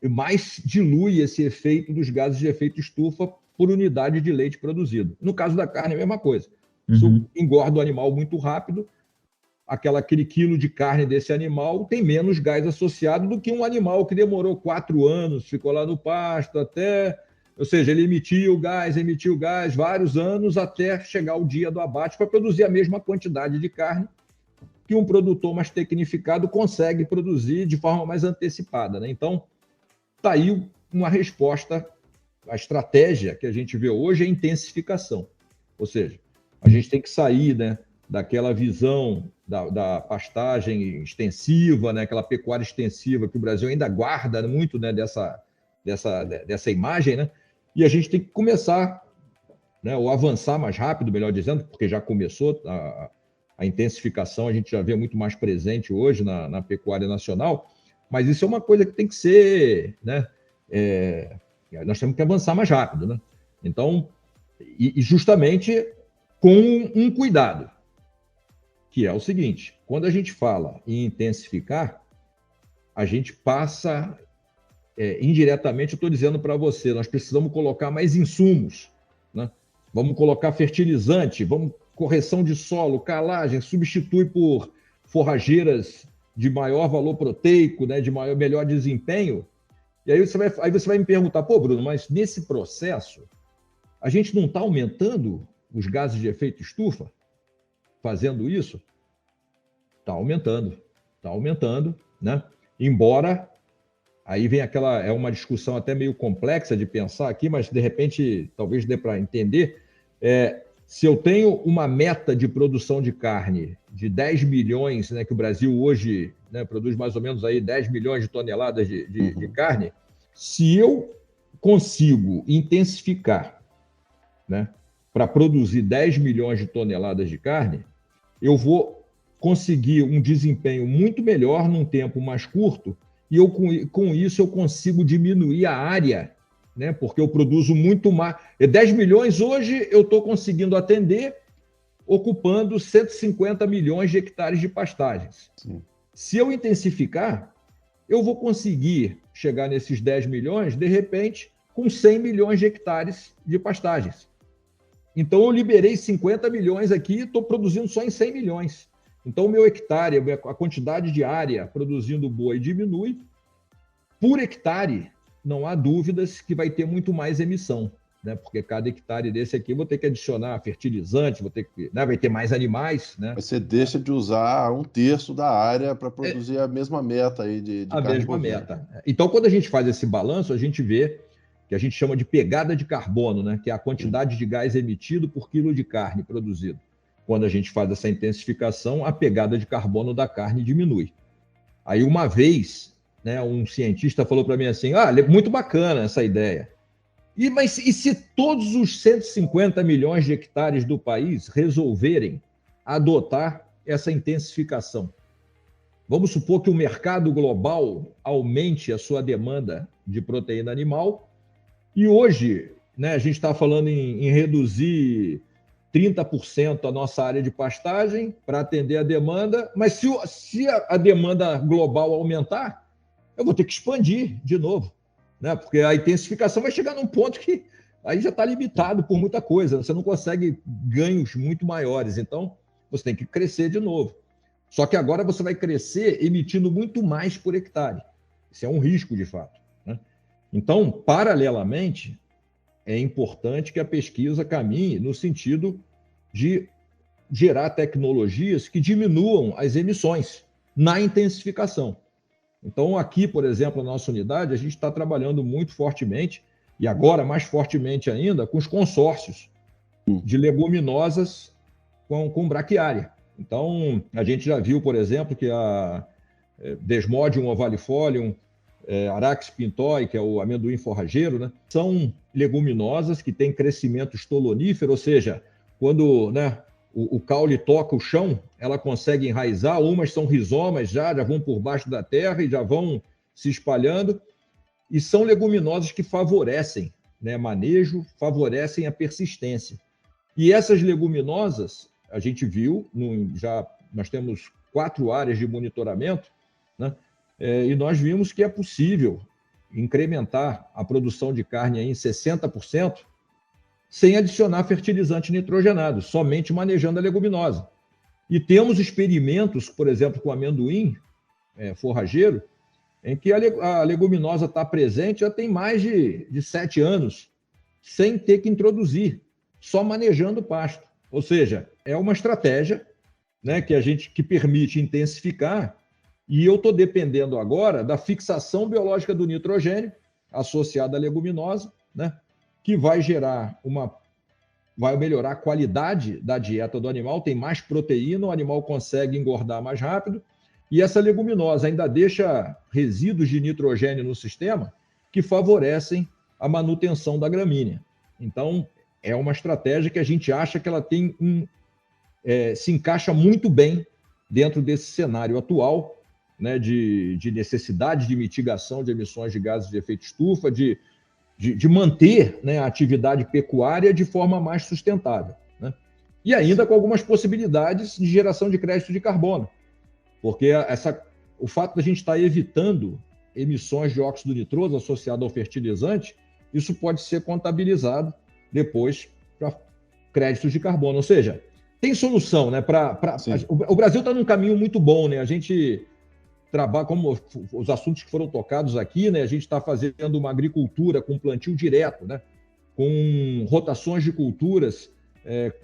mais dilui esse efeito dos gases de efeito estufa por unidade de leite produzido. No caso da carne, é a mesma coisa. Se eu engordo o animal muito rápido, aquele quilo de carne desse animal tem menos gás associado do que um animal que demorou 4 anos, ficou lá no pasto até... Ou seja, ele emitiu gás, vários anos até chegar o dia do abate para produzir a mesma quantidade de carne que um produtor mais tecnificado consegue produzir de forma mais antecipada, né? Então, está aí uma resposta. A estratégia que a gente vê hoje é a intensificação. Ou seja, a gente tem que sair, né, daquela visão da pastagem extensiva, né, aquela pecuária extensiva que o Brasil ainda guarda muito, né, dessa imagem, né? E a gente tem que começar, né, ou avançar mais rápido, melhor dizendo, porque já começou a intensificação, a gente já vê muito mais presente hoje na pecuária nacional, mas isso é uma coisa que tem que ser, né, nós temos que avançar mais rápido, né? Então, e justamente com um cuidado, que é o seguinte: quando a gente fala em intensificar, a gente passa... indiretamente, eu estou dizendo para você, nós precisamos colocar mais insumos, né? Vamos colocar fertilizante, correção de solo, calagem, substitui por forrageiras de maior valor proteico, né, de melhor desempenho. E aí você vai me perguntar, pô, Bruno, mas nesse processo a gente não está aumentando os gases de efeito estufa fazendo isso? Está aumentando, né? Embora... Aí vem é uma discussão até meio complexa de pensar aqui, mas de repente talvez dê para entender. Se eu tenho uma meta de produção de carne de 10 milhões, né, que o Brasil hoje, né, produz mais ou menos aí 10 milhões de toneladas de carne, se eu consigo intensificar, né, para produzir 10 milhões de toneladas de carne, eu vou conseguir um desempenho muito melhor num tempo mais curto. E com isso eu consigo diminuir a área, né? Porque eu produzo muito mais. 10 milhões hoje eu estou conseguindo atender ocupando 150 milhões de hectares de pastagens. Sim. Se eu intensificar, eu vou conseguir chegar nesses 10 milhões, de repente, com 100 milhões de hectares de pastagens. Então eu liberei 50 milhões aqui e estou produzindo só em 100 milhões. Então, o meu hectare, a quantidade de área produzindo boi diminui. Por hectare, não há dúvidas que vai ter muito mais emissão, né? Porque cada hectare desse aqui eu vou ter que adicionar fertilizante, né? Vai ter mais animais, né? Você deixa de usar 1/3 da área para produzir a mesma meta aí de a carne mesma bovina. meta. Então, quando a gente faz esse balanço, a gente vê que a gente chama de pegada de carbono, né? Que é a quantidade de gás emitido por quilo de carne produzido. Quando a gente faz essa intensificação, a pegada de carbono da carne diminui. Aí, uma vez, né, um cientista falou para mim assim, muito bacana essa ideia. Mas e se todos os 150 milhões de hectares do país resolverem adotar essa intensificação? Vamos supor que o mercado global aumente a sua demanda de proteína animal e hoje, né, a gente está falando em reduzir 30% a nossa área de pastagem para atender a demanda, mas se a demanda global aumentar, eu vou ter que expandir de novo, né? Porque a intensificação vai chegar num ponto que aí já está limitado por muita coisa, você não consegue ganhos muito maiores, então você tem que crescer de novo. Só que agora você vai crescer emitindo muito mais por hectare. Isso é um risco, de fato, né? Então, paralelamente, é importante que a pesquisa caminhe no sentido de gerar tecnologias que diminuam as emissões na intensificação. Então, aqui, por exemplo, na nossa unidade, a gente está trabalhando muito fortemente, e agora mais fortemente ainda, com os consórcios de leguminosas com braquiária. Então, a gente já viu, por exemplo, que a Desmodium ovalifolium, Arax pintoi, que é o amendoim forrageiro, né, são leguminosas que têm crescimento estolonífero, ou seja, quando, né, o caule toca o chão, ela consegue enraizar, umas são rizomas já vão por baixo da terra e já vão se espalhando, e são leguminosas que favorecem, né, manejo, favorecem a persistência. E essas leguminosas, a gente viu, nós temos 4 áreas de monitoramento, né, e nós vimos que é possível incrementar a produção de carne aí em 60%, sem adicionar fertilizante nitrogenado, somente manejando a leguminosa. E temos experimentos, por exemplo, com amendoim forrageiro, em que a leguminosa está presente já tem mais de 7 anos, sem ter que introduzir, só manejando o pasto. Ou seja, é uma estratégia, né, que permite intensificar, e eu estou dependendo agora da fixação biológica do nitrogênio associada à leguminosa, né, que vai melhorar a qualidade da dieta do animal, tem mais proteína, o animal consegue engordar mais rápido, e essa leguminosa ainda deixa resíduos de nitrogênio no sistema que favorecem a manutenção da gramínea. Então, é uma estratégia que a gente acha que ela tem se encaixa muito bem dentro desse cenário atual, né, de necessidade de mitigação de emissões de gases de efeito estufa, de manter, né, a atividade pecuária de forma mais sustentável, né? E ainda com algumas possibilidades de geração de crédito de carbono, porque o fato de a gente estar evitando emissões de óxido nitroso associado ao fertilizante, isso pode ser contabilizado depois para créditos de carbono. Ou seja, tem solução, né? O Brasil está num caminho muito bom, né? A gente trabalha, como os assuntos que foram tocados aqui, né? A gente está fazendo uma agricultura com plantio direto, né? Com rotações de culturas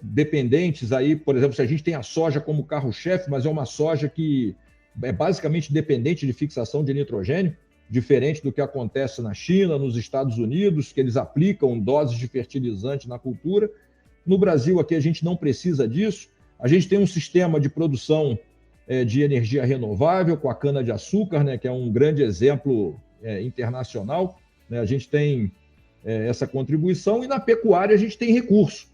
dependentes aí, por exemplo, se a gente tem a soja como carro-chefe, mas é uma soja que é basicamente dependente de fixação de nitrogênio, diferente do que acontece na China, nos Estados Unidos, que eles aplicam doses de fertilizante na cultura. No Brasil, aqui, a gente não precisa disso. A gente tem um sistema de produção de energia renovável com a cana-de-açúcar, né, que é um grande exemplo internacional, né? A gente tem essa contribuição, e na pecuária a gente tem recurso,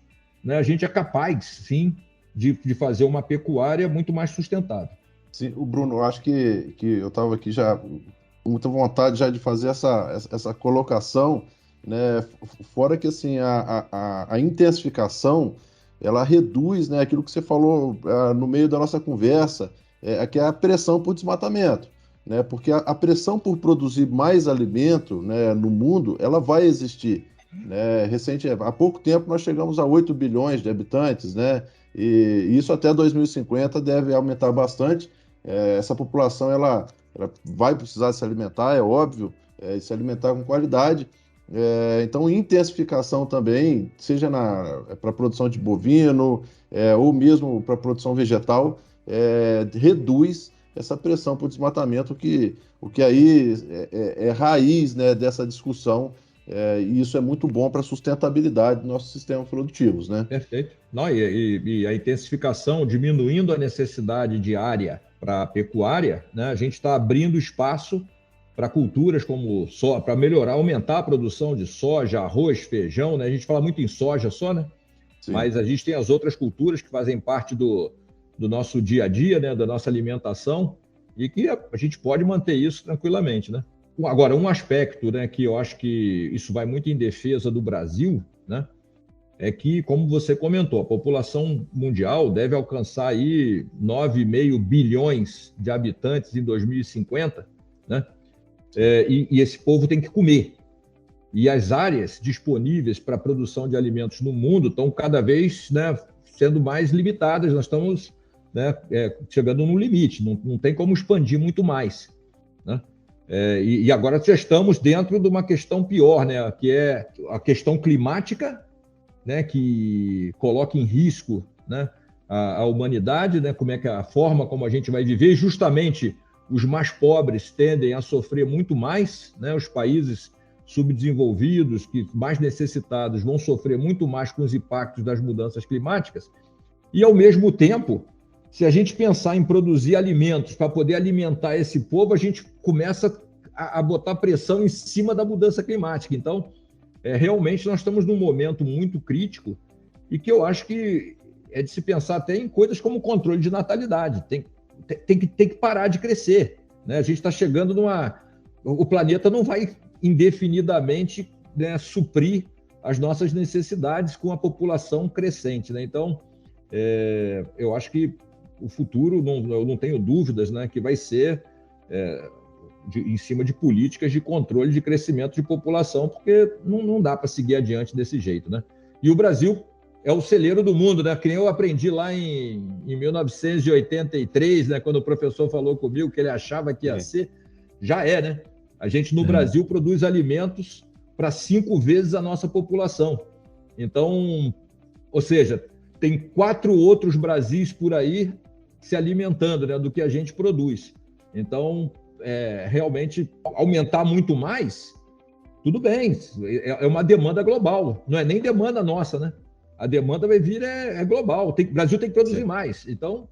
né? A gente é capaz, sim, de fazer uma pecuária muito mais sustentável. Sim, o Bruno, eu acho que eu estava aqui já com muita vontade já de fazer essa colocação, né? Fora que assim, a intensificação, ela reduz, né, aquilo que você falou no meio da nossa conversa, que é a pressão por desmatamento, né? Porque a pressão por produzir mais alimento, né, no mundo, ela vai existir, né? Há pouco tempo nós chegamos a 8 bilhões de habitantes, né? E isso até 2050 deve aumentar bastante. Essa população ela vai precisar se alimentar, é óbvio, se alimentar com qualidade. Então, intensificação também, seja para a produção de bovino, ou mesmo para a produção vegetal, reduz essa pressão por desmatamento, o que aí é raiz, né, dessa discussão, e isso é muito bom para a sustentabilidade dos nossos sistemas produtivos, né? Perfeito. Não, e a intensificação, diminuindo a necessidade de área para a pecuária, né, a gente está abrindo espaço para culturas como para melhorar, aumentar a produção de soja, arroz, feijão, né? A gente fala muito em soja só, né? Sim. Mas a gente tem as outras culturas que fazem parte do nosso dia a dia, né? Da nossa alimentação, e que a gente pode manter isso tranquilamente, né? Agora, um aspecto, né, que eu acho que isso vai muito em defesa do Brasil, né? É que, como você comentou, a população mundial deve alcançar aí 9,5 bilhões de habitantes em 2050, né? E esse povo tem que comer. E as áreas disponíveis para a produção de alimentos no mundo estão cada vez, né, sendo mais limitadas. Nós estamos, né, chegando no limite, não tem como expandir muito mais, né? E agora já estamos dentro de uma questão pior, né, que é a questão climática, né, que coloca em risco, né, a humanidade, né, como é que a forma como a gente vai viver. E justamente os mais pobres tendem a sofrer muito mais, né, os países subdesenvolvidos, que mais necessitados, vão sofrer muito mais com os impactos das mudanças climáticas. E, ao mesmo tempo, se a gente pensar em produzir alimentos para poder alimentar esse povo, a gente começa a botar pressão em cima da mudança climática. Então, realmente nós estamos num momento muito crítico, e que eu acho que é de se pensar até em coisas como controle de natalidade. Tem que parar de crescer, né? A gente está chegando o planeta não vai indefinidamente, né, suprir as nossas necessidades com a população crescente, né? Então, eu acho que o futuro, eu não tenho dúvidas, né, que vai ser em cima de políticas de controle de crescimento de população, porque não dá para seguir adiante desse jeito, né? E o Brasil é o celeiro do mundo, né? Que nem eu aprendi lá em 1983, né? Quando o professor falou comigo que ele achava que ia ser, já é, né? A gente no Brasil produz alimentos para 5 vezes a nossa população. Então, ou seja, tem 4 outros Brasis por aí se alimentando, né, do que a gente produz. Então, realmente, aumentar muito mais, tudo bem, é uma demanda global, não é nem demanda nossa, né? A demanda vai vir global, o Brasil tem que produzir mais. Então,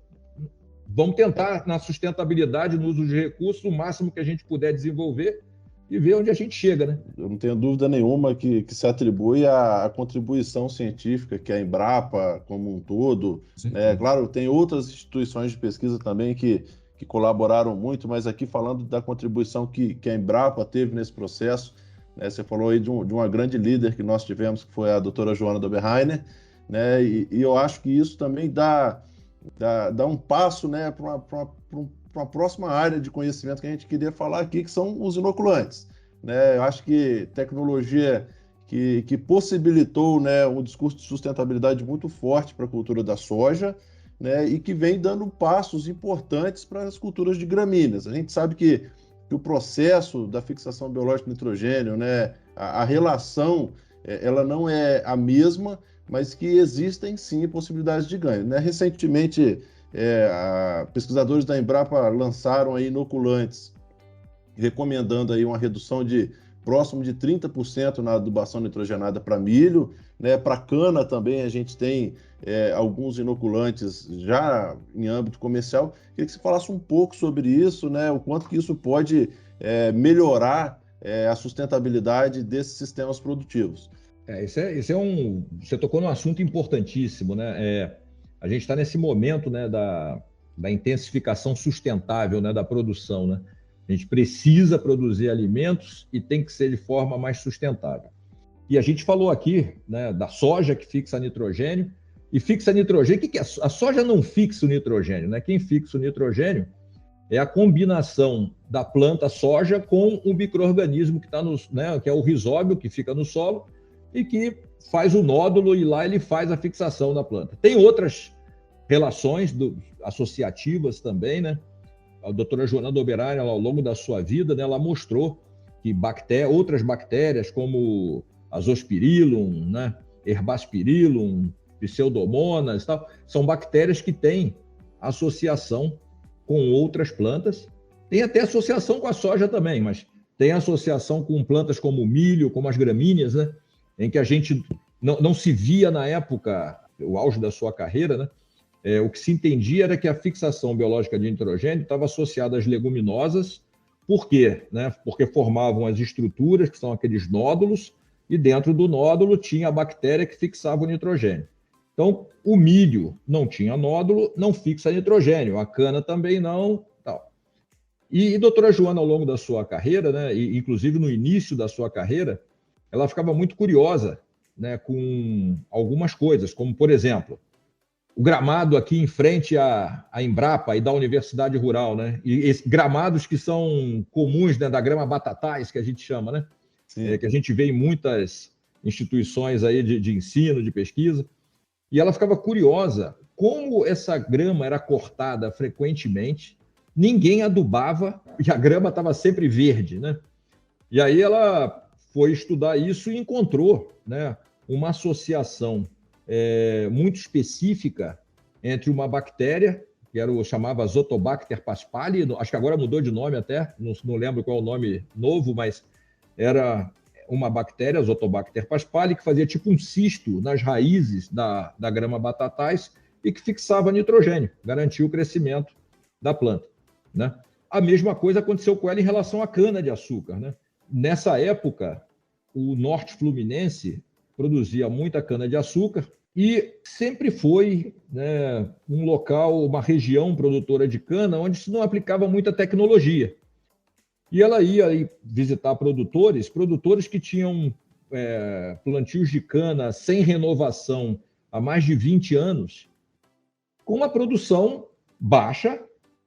vamos tentar, na sustentabilidade, no uso de recursos, o máximo que a gente puder desenvolver e ver onde a gente chega, né? Eu não tenho dúvida nenhuma que se atribui à contribuição científica, que a Embrapa como um todo, né? Claro, tem outras instituições de pesquisa também que colaboraram muito, mas aqui falando da contribuição que a Embrapa teve nesse processo, né? Você falou aí de uma grande líder que nós tivemos, que foi a doutora Joana Doberheiner, né? E eu acho que isso também dá um passo, né, para uma próxima área de conhecimento que a gente queria falar aqui, que são os inoculantes, né? Eu acho que tecnologia que possibilitou, né, um discurso de sustentabilidade muito forte para a cultura da soja, né, e que vem dando passos importantes para as culturas de gramíneas. A gente sabe que o processo da fixação biológica de nitrogênio, né, a relação, ela não é a mesma, mas que existem sim possibilidades de ganho, né? Recentemente, pesquisadores da Embrapa lançaram aí inoculantes recomendando aí uma redução de próximo de 30% na adubação nitrogenada para milho, né? Para cana também a gente tem alguns inoculantes já em âmbito comercial. Queria que você falasse um pouco sobre isso, né? O quanto que isso pode melhorar a sustentabilidade desses sistemas produtivos. Você tocou num assunto importantíssimo, né? A gente está nesse momento, né, da intensificação sustentável, né, da produção, né? A gente precisa produzir alimentos e tem que ser de forma mais sustentável. E a gente falou aqui, né, da soja que fixa nitrogênio. E fixa nitrogênio, o que é? A soja não fixa o nitrogênio, né? Quem fixa o nitrogênio é a combinação da planta soja com o micro-organismo que está né, que é o rizóbio, que fica no solo e que faz o nódulo e lá ele faz a fixação da planta. Tem outras relações associativas também, né? A doutora Joana Doberheiner, ao longo da sua vida, né, ela mostrou que outras bactérias, como Azospirillum, né, Herbasperillum, Pseudomonas, tal, são bactérias que têm associação com outras plantas. Tem até associação com a soja também, mas tem associação com plantas como o milho, como as gramíneas, né, em que a gente não se via na época, o auge da sua carreira, né? O que se entendia era que a fixação biológica de nitrogênio estava associada às leguminosas. Por quê? Né? Porque formavam as estruturas, que são aqueles nódulos, e dentro do nódulo tinha a bactéria que fixava o nitrogênio. Então, o milho não tinha nódulo, não fixa nitrogênio, a cana também não. Tal. E a doutora Joana, ao longo da sua carreira, né, e inclusive no início da sua carreira, ela ficava muito curiosa, né, com algumas coisas, como, por exemplo, o gramado aqui em frente à Embrapa e da Universidade Rural, né? E gramados que são comuns, né, da grama batatais, que a gente chama, né? Que a gente vê em muitas instituições aí de ensino, de pesquisa. E ela ficava curiosa como essa grama era cortada frequentemente, ninguém adubava e a grama estava sempre verde, né? E aí ela foi estudar isso e encontrou, né, uma associação muito específica entre uma bactéria, que chamava Azotobacter paspali, acho que agora mudou de nome até, não lembro qual é o nome novo, mas era uma bactéria, Azotobacter paspali, que fazia tipo um cisto nas raízes da grama batatais e que fixava nitrogênio, garantia o crescimento da planta, né? A mesma coisa aconteceu com ela em relação à cana-de-açúcar, né? Nessa época, o norte fluminense produzia muita cana-de-açúcar e sempre foi, né, um local, uma região produtora de cana onde se não aplicava muita tecnologia. E ela ia visitar produtores que tinham plantios de cana sem renovação há mais de 20 anos, com uma produção baixa,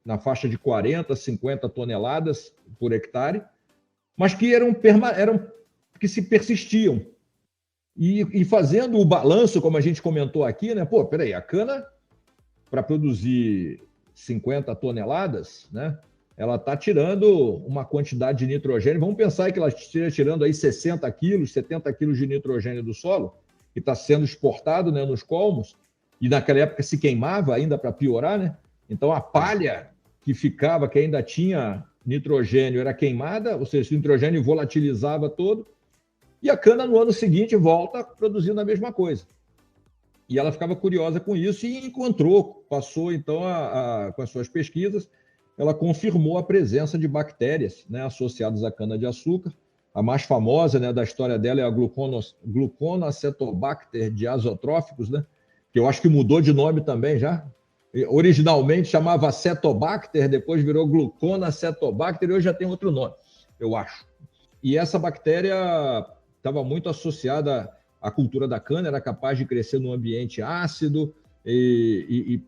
na faixa de 40, 50 toneladas por hectare, mas que que se persistiam. E fazendo o balanço, como a gente comentou aqui, né? Pô, peraí, a cana, para produzir 50 toneladas, né? Ela está tirando uma quantidade de nitrogênio. Vamos pensar que ela esteja tirando aí 60 quilos, 70 quilos de nitrogênio do solo, que está sendo exportado, né, nos colmos, e naquela época se queimava ainda para piorar, né? Então a palha que ficava, que ainda tinha nitrogênio, era queimada, ou seja, o nitrogênio volatilizava todo, e a cana no ano seguinte volta produzindo a mesma coisa. E ela ficava curiosa com isso e encontrou, passou então com as suas pesquisas, ela confirmou a presença de bactérias, né, associadas à cana-de-açúcar. A mais famosa, né, da história dela é a Gluconacetobacter diazotróficos, né, que eu acho que mudou de nome também já. Originalmente chamava Acetobacter, depois virou Gluconacetobacter e hoje já tem outro nome, eu acho. E essa bactéria estava muito associada à cultura da cana, era capaz de crescer num ambiente ácido, e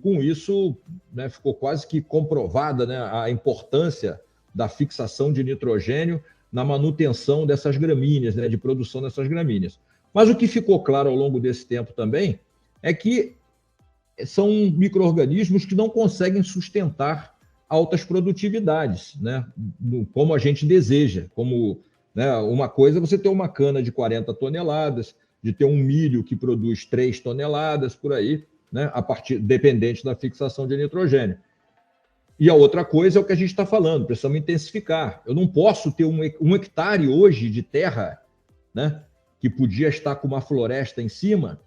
com isso, né, ficou quase que comprovada, né, a importância da fixação de nitrogênio na manutenção dessas gramíneas, né, de produção dessas gramíneas. Mas o que ficou claro ao longo desse tempo também é que são micro-organismos que não conseguem sustentar altas produtividades, né, como a gente deseja. Como, né, uma coisa é você ter uma cana de 40 toneladas, de ter um milho que produz 3 toneladas, por aí, né, dependente da fixação de nitrogênio. E a outra coisa é o que a gente está falando, precisamos intensificar. Eu não posso ter um hectare hoje de terra, né, que podia estar com uma floresta em cima,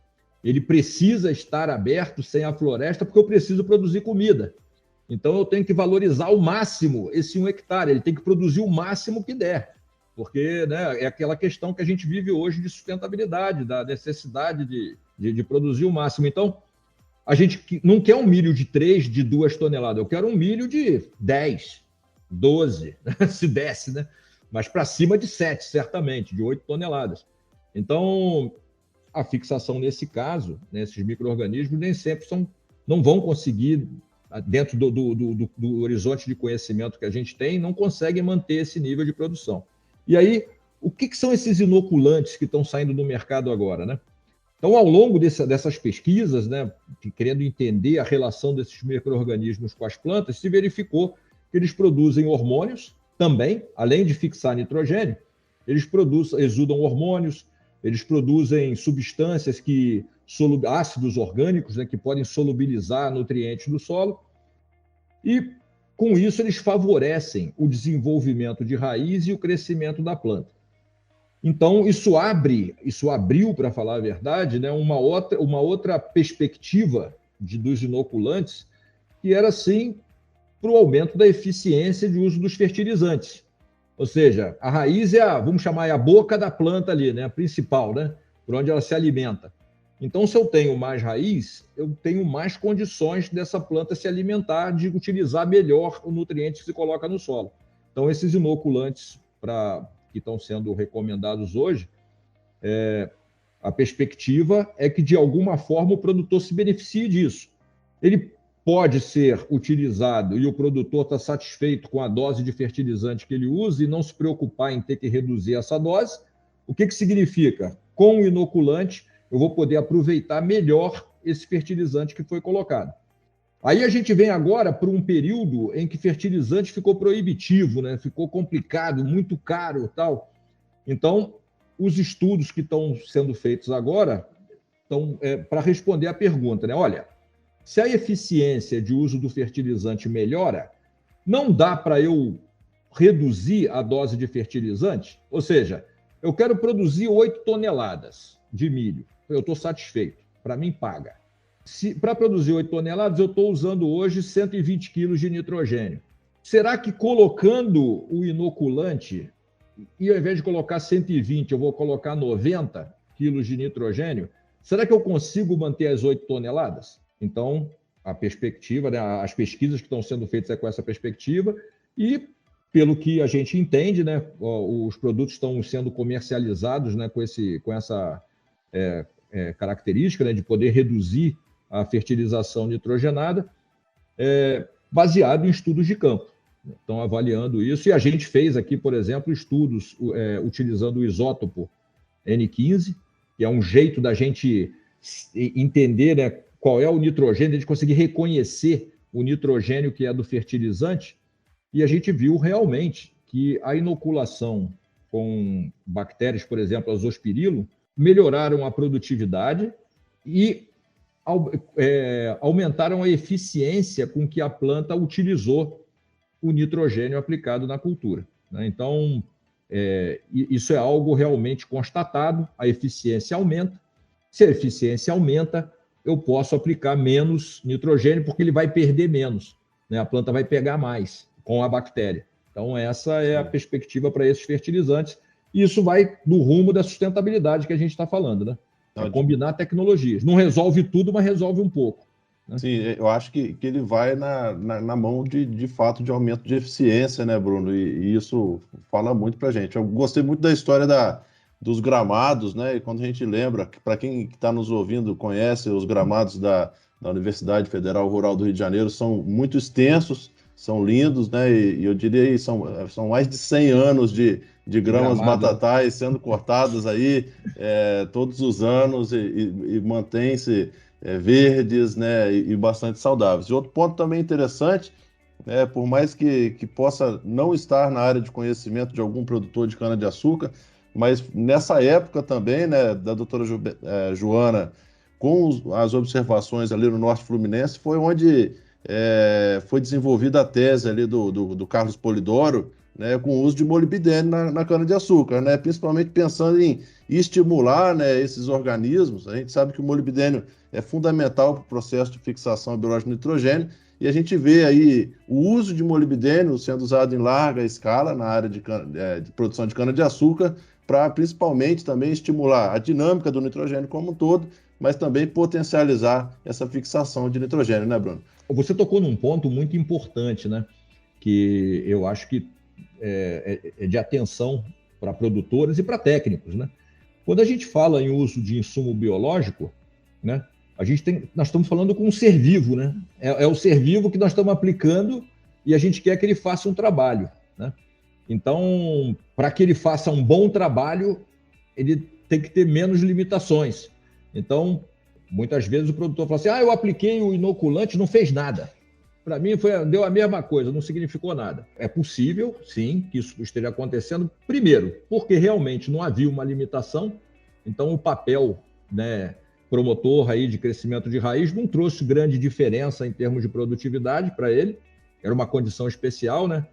ele precisa estar aberto sem a floresta, porque eu preciso produzir comida. Então, eu tenho que valorizar ao máximo esse 1 hectare, ele tem que produzir o máximo que der. Porque, né, é aquela questão que a gente vive hoje de sustentabilidade, da necessidade de produzir o máximo. Então, a gente não quer um milho de 3, de 2 toneladas, eu quero um milho de 10, 12, se desse, né? Mas para cima de 7, certamente, de 8 toneladas. Então, a fixação nesse caso, nesses micro-organismos, nem sempre não vão conseguir, dentro do horizonte de conhecimento que a gente tem, não conseguem manter esse nível de produção. E aí, o que são esses inoculantes que estão saindo do mercado agora, né? Então, ao longo dessas pesquisas, né, querendo entender a relação desses micro-organismos com as plantas, se verificou que eles produzem hormônios também, além de fixar nitrogênio, eles exudam hormônios, eles produzem substâncias ácidos orgânicos, né, que podem solubilizar nutrientes do solo, e com isso eles favorecem o desenvolvimento de raiz e o crescimento da planta. Então, isso abriu, para falar a verdade, né, uma outra perspectiva dos inoculantes, que era, sim, para o aumento da eficiência de uso dos fertilizantes. Ou seja, a raiz vamos chamar, a boca da planta ali, né, a principal, né, por onde ela se alimenta. Então, se eu tenho mais raiz, eu tenho mais condições dessa planta se alimentar, de utilizar melhor o nutriente que se coloca no solo. Então, esses inoculantes que estão sendo recomendados hoje, a perspectiva é que, de alguma forma, o produtor se beneficie disso. Ele pode ser utilizado e o produtor está satisfeito com a dose de fertilizante que ele usa e não se preocupar em ter que reduzir essa dose. O que significa? Com o inoculante, eu vou poder aproveitar melhor esse fertilizante que foi colocado. Aí a gente vem agora para um período em que fertilizante ficou proibitivo, né? Ficou complicado, muito caro e tal. Então, os estudos que estão sendo feitos agora estão para responder à pergunta, né? Olha, se a eficiência de uso do fertilizante melhora, não dá para eu reduzir a dose de fertilizante? Ou seja, eu quero produzir 8 toneladas de milho. Eu estou satisfeito, para mim paga. Para produzir 8 toneladas, eu estou usando hoje 120 quilos de nitrogênio. Será que colocando o inoculante, e ao invés de colocar 120, eu vou colocar 90 quilos de nitrogênio, será que eu consigo manter as 8 toneladas? Então, a perspectiva, né, as pesquisas que estão sendo feitas com essa perspectiva, e pelo que a gente entende, né, os produtos estão sendo comercializados, né, com essa característica, né, de poder reduzir a fertilização nitrogenada, baseado em estudos de campo. Estão avaliando isso, e a gente fez aqui, por exemplo, estudos utilizando o isótopo N15, que é um jeito da gente entender, né, qual é o nitrogênio, a gente conseguir reconhecer o nitrogênio que é do fertilizante, e a gente viu realmente que a inoculação com bactérias, por exemplo, azospirilo, melhoraram a produtividade e aumentaram a eficiência com que a planta utilizou o nitrogênio aplicado na cultura, né? Então, isso é algo realmente constatado, a eficiência aumenta. Se a eficiência aumenta, eu posso aplicar menos nitrogênio, porque ele vai perder menos, né? A planta vai pegar mais com a bactéria. Então, essa é a perspectiva para esses fertilizantes. E isso vai no rumo da sustentabilidade que a gente está falando, né? É combinar tecnologias. Não resolve tudo, mas resolve um pouco, né? Sim, eu acho que ele vai na mão de fato de aumento de eficiência, né, Bruno? E isso fala muito para a gente. Eu gostei muito da história dos gramados, né? E quando a gente lembra, para quem está nos ouvindo conhece, os gramados da Universidade Federal Rural do Rio de Janeiro são muito extensos, são lindos, né? E eu diria que são mais de 100 anos de gramas batatais sendo cortadas aí todos os anos e mantém-se verdes, né? E bastante saudáveis. E outro ponto também interessante, por mais que possa não estar na área de conhecimento de algum produtor de cana-de-açúcar, mas nessa época também, né, da doutora Joana, com as observações ali no Norte Fluminense, foi onde foi desenvolvida a tese ali do Carlos Polidoro, né, com o uso de molibdênio na cana-de-açúcar, né, principalmente pensando em estimular, né, esses organismos. A gente sabe que o molibdênio é fundamental para o processo de fixação biológica de nitrogênio, e a gente vê aí o uso de molibdênio sendo usado em larga escala na área de produção de cana-de-açúcar, para principalmente também estimular a dinâmica do nitrogênio como um todo, mas também potencializar essa fixação de nitrogênio, né, Bruno? Você tocou num ponto muito importante, né, que eu acho que é de atenção para produtores e para técnicos, né? Quando a gente fala em uso de insumo biológico, né, nós estamos falando com um ser vivo, né? É o ser vivo que nós estamos aplicando e a gente quer que ele faça um trabalho, né? Então, para que ele faça um bom trabalho, ele tem que ter menos limitações. Então, muitas vezes o produtor fala assim, eu apliquei o inoculante, não fez nada. Para mim, deu a mesma coisa, não significou nada. É possível, sim, que isso esteja acontecendo. Primeiro, porque realmente não havia uma limitação. Então, o papel, né, promotor aí de crescimento de raiz não trouxe grande diferença em termos de produtividade para ele. Era uma condição especial, né?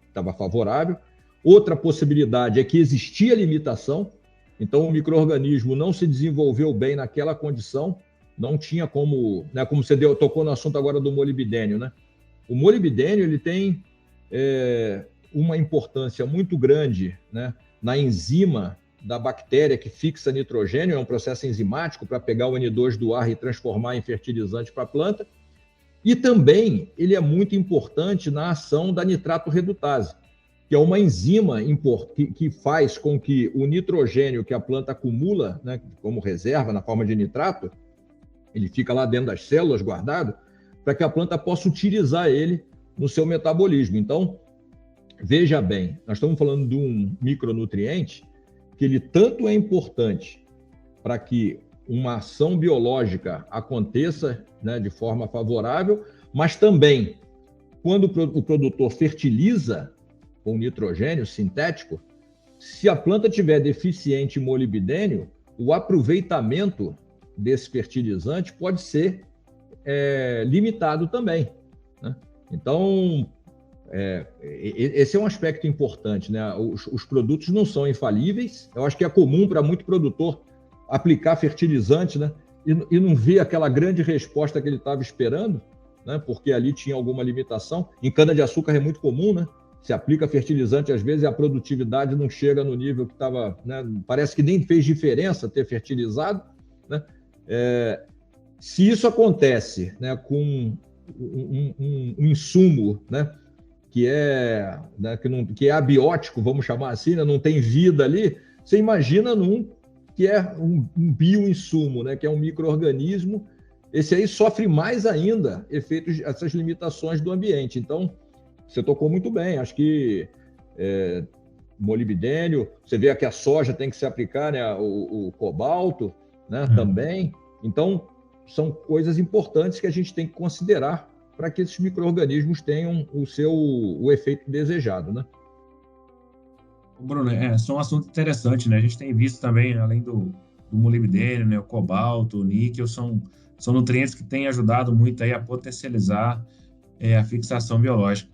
Estava favorável. Outra possibilidade é que existia limitação. Então, o micro-organismo não se desenvolveu bem naquela condição. Não tinha como, né, como você tocou no assunto agora do molibdênio, né? O molibdênio ele tem uma importância muito grande, né, na enzima da bactéria que fixa nitrogênio, é um processo enzimático para pegar o N2 do ar e transformar em fertilizante para a planta. E também ele é muito importante na ação da nitrato redutase, que é uma enzima que faz com que o nitrogênio que a planta acumula, né, como reserva na forma de nitrato, ele fica lá dentro das células guardado, para que a planta possa utilizar ele no seu metabolismo. Então, veja bem, nós estamos falando de um micronutriente que ele tanto é importante para que uma ação biológica aconteça, né, de forma favorável, mas também, quando o produtor fertiliza com nitrogênio sintético, se a planta tiver deficiente em molibdênio, o aproveitamento desse fertilizante pode ser limitado também, né? Então, esse é um aspecto importante, né? Os produtos não são infalíveis. Eu acho que é comum para muito produtor aplicar fertilizante, né, e não ver aquela grande resposta que ele estava esperando, né, porque ali tinha alguma limitação. Em cana-de-açúcar é muito comum, né? Se aplica fertilizante, às vezes a produtividade não chega no nível que estava, né? Parece que nem fez diferença ter fertilizado, né? Se isso acontece, né, com um insumo, né, que é abiótico, vamos chamar assim, né, não tem vida ali, você imagina num que é um bioinsumo, né, que é um micro-organismo, esse aí sofre mais ainda efeitos, essas limitações do ambiente. Então, você tocou muito bem, acho que molibdênio, você vê que a soja tem que se aplicar, né, o cobalto, né, também. Então, são coisas importantes que a gente tem que considerar para que esses micro-organismos tenham o efeito desejado, né? Bruno, só um assunto interessante, né? A gente tem visto também, além do molibdênio, né, o cobalto, o níquel, são nutrientes que têm ajudado muito aí a potencializar a fixação biológica.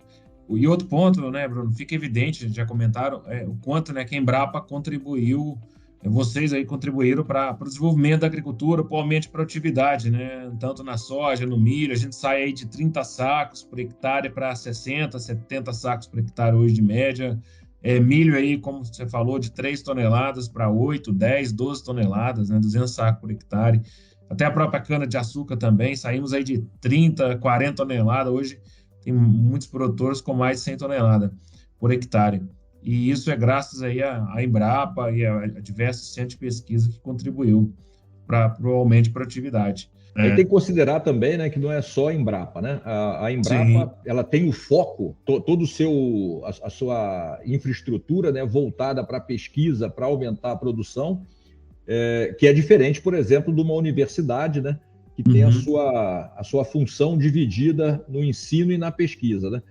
E outro ponto, né, Bruno, fica evidente, já comentaram, o quanto, né, que a Embrapa contribuiu, vocês aí contribuíram para o desenvolvimento da agricultura, para o aumento de produtividade, né, tanto na soja, no milho, a gente sai aí de 30 sacos por hectare para 60, 70 sacos por hectare hoje de média, milho aí, como você falou, de 3 toneladas para 8, 10, 12 toneladas, né, 200 sacos por hectare, até a própria cana-de-açúcar também, saímos aí de 30, 40 toneladas, hoje tem muitos produtores com mais de 100 toneladas por hectare. E isso é graças aí à Embrapa e a diversos centros de pesquisa que contribuiu para o aumento de produtividade. Aí tem que considerar também, né, que não é só a Embrapa, né? A Embrapa, sim, ela tem o foco, todo a sua infraestrutura, né, voltada para a pesquisa, para aumentar a produção, que é diferente, por exemplo, de uma universidade, né, que tem a sua função dividida no ensino e na pesquisa, né?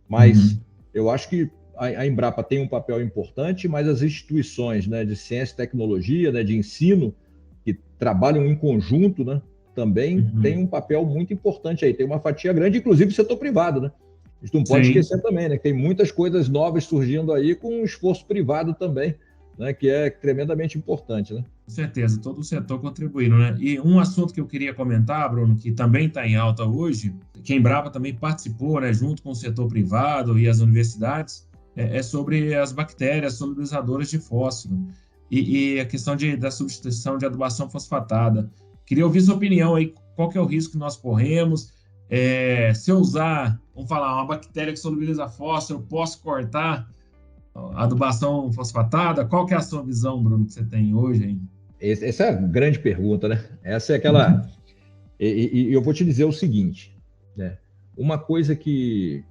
Mas eu acho que a Embrapa tem um papel importante, mas as instituições, né, de ciência e tecnologia, né, de ensino, que trabalham em conjunto, né, também tem um papel muito importante aí. Tem uma fatia grande, inclusive do setor privado, né? A gente não pode esquecer também, né, que tem muitas coisas novas surgindo aí com um esforço privado também, né, que é tremendamente importante, né? Com certeza, todo o setor contribuindo, né? E um assunto que eu queria comentar, Bruno, que também está em alta hoje, que a Embrapa também participou, né, junto com o setor privado e as universidades, é sobre as bactérias solubilizadoras de fósforo e a questão da substituição de adubação fosfatada. Queria ouvir sua opinião aí, qual que é o risco que nós corremos? Se eu usar, vamos falar, uma bactéria que solubiliza fósforo, posso cortar a adubação fosfatada? Qual que é a sua visão, Bruno, que você tem hoje aí? Essa é a grande pergunta, né? Essa é aquela... E eu vou te dizer o seguinte, né? Uma coisa que...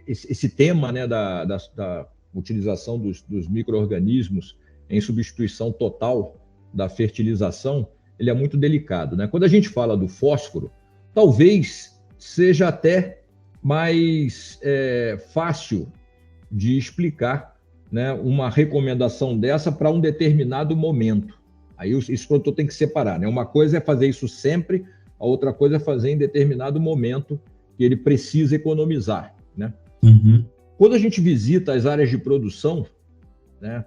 Esse tema, né, da utilização dos micro-organismos em substituição total da fertilização, ele é muito delicado, né? Quando a gente fala do fósforo, talvez seja até mais fácil de explicar, né, uma recomendação dessa para um determinado momento. Aí isso o produtor tem que separar, né? Uma coisa é fazer isso sempre, a outra coisa é fazer em determinado momento que ele precisa economizar, né? Quando a gente visita as áreas de produção, né,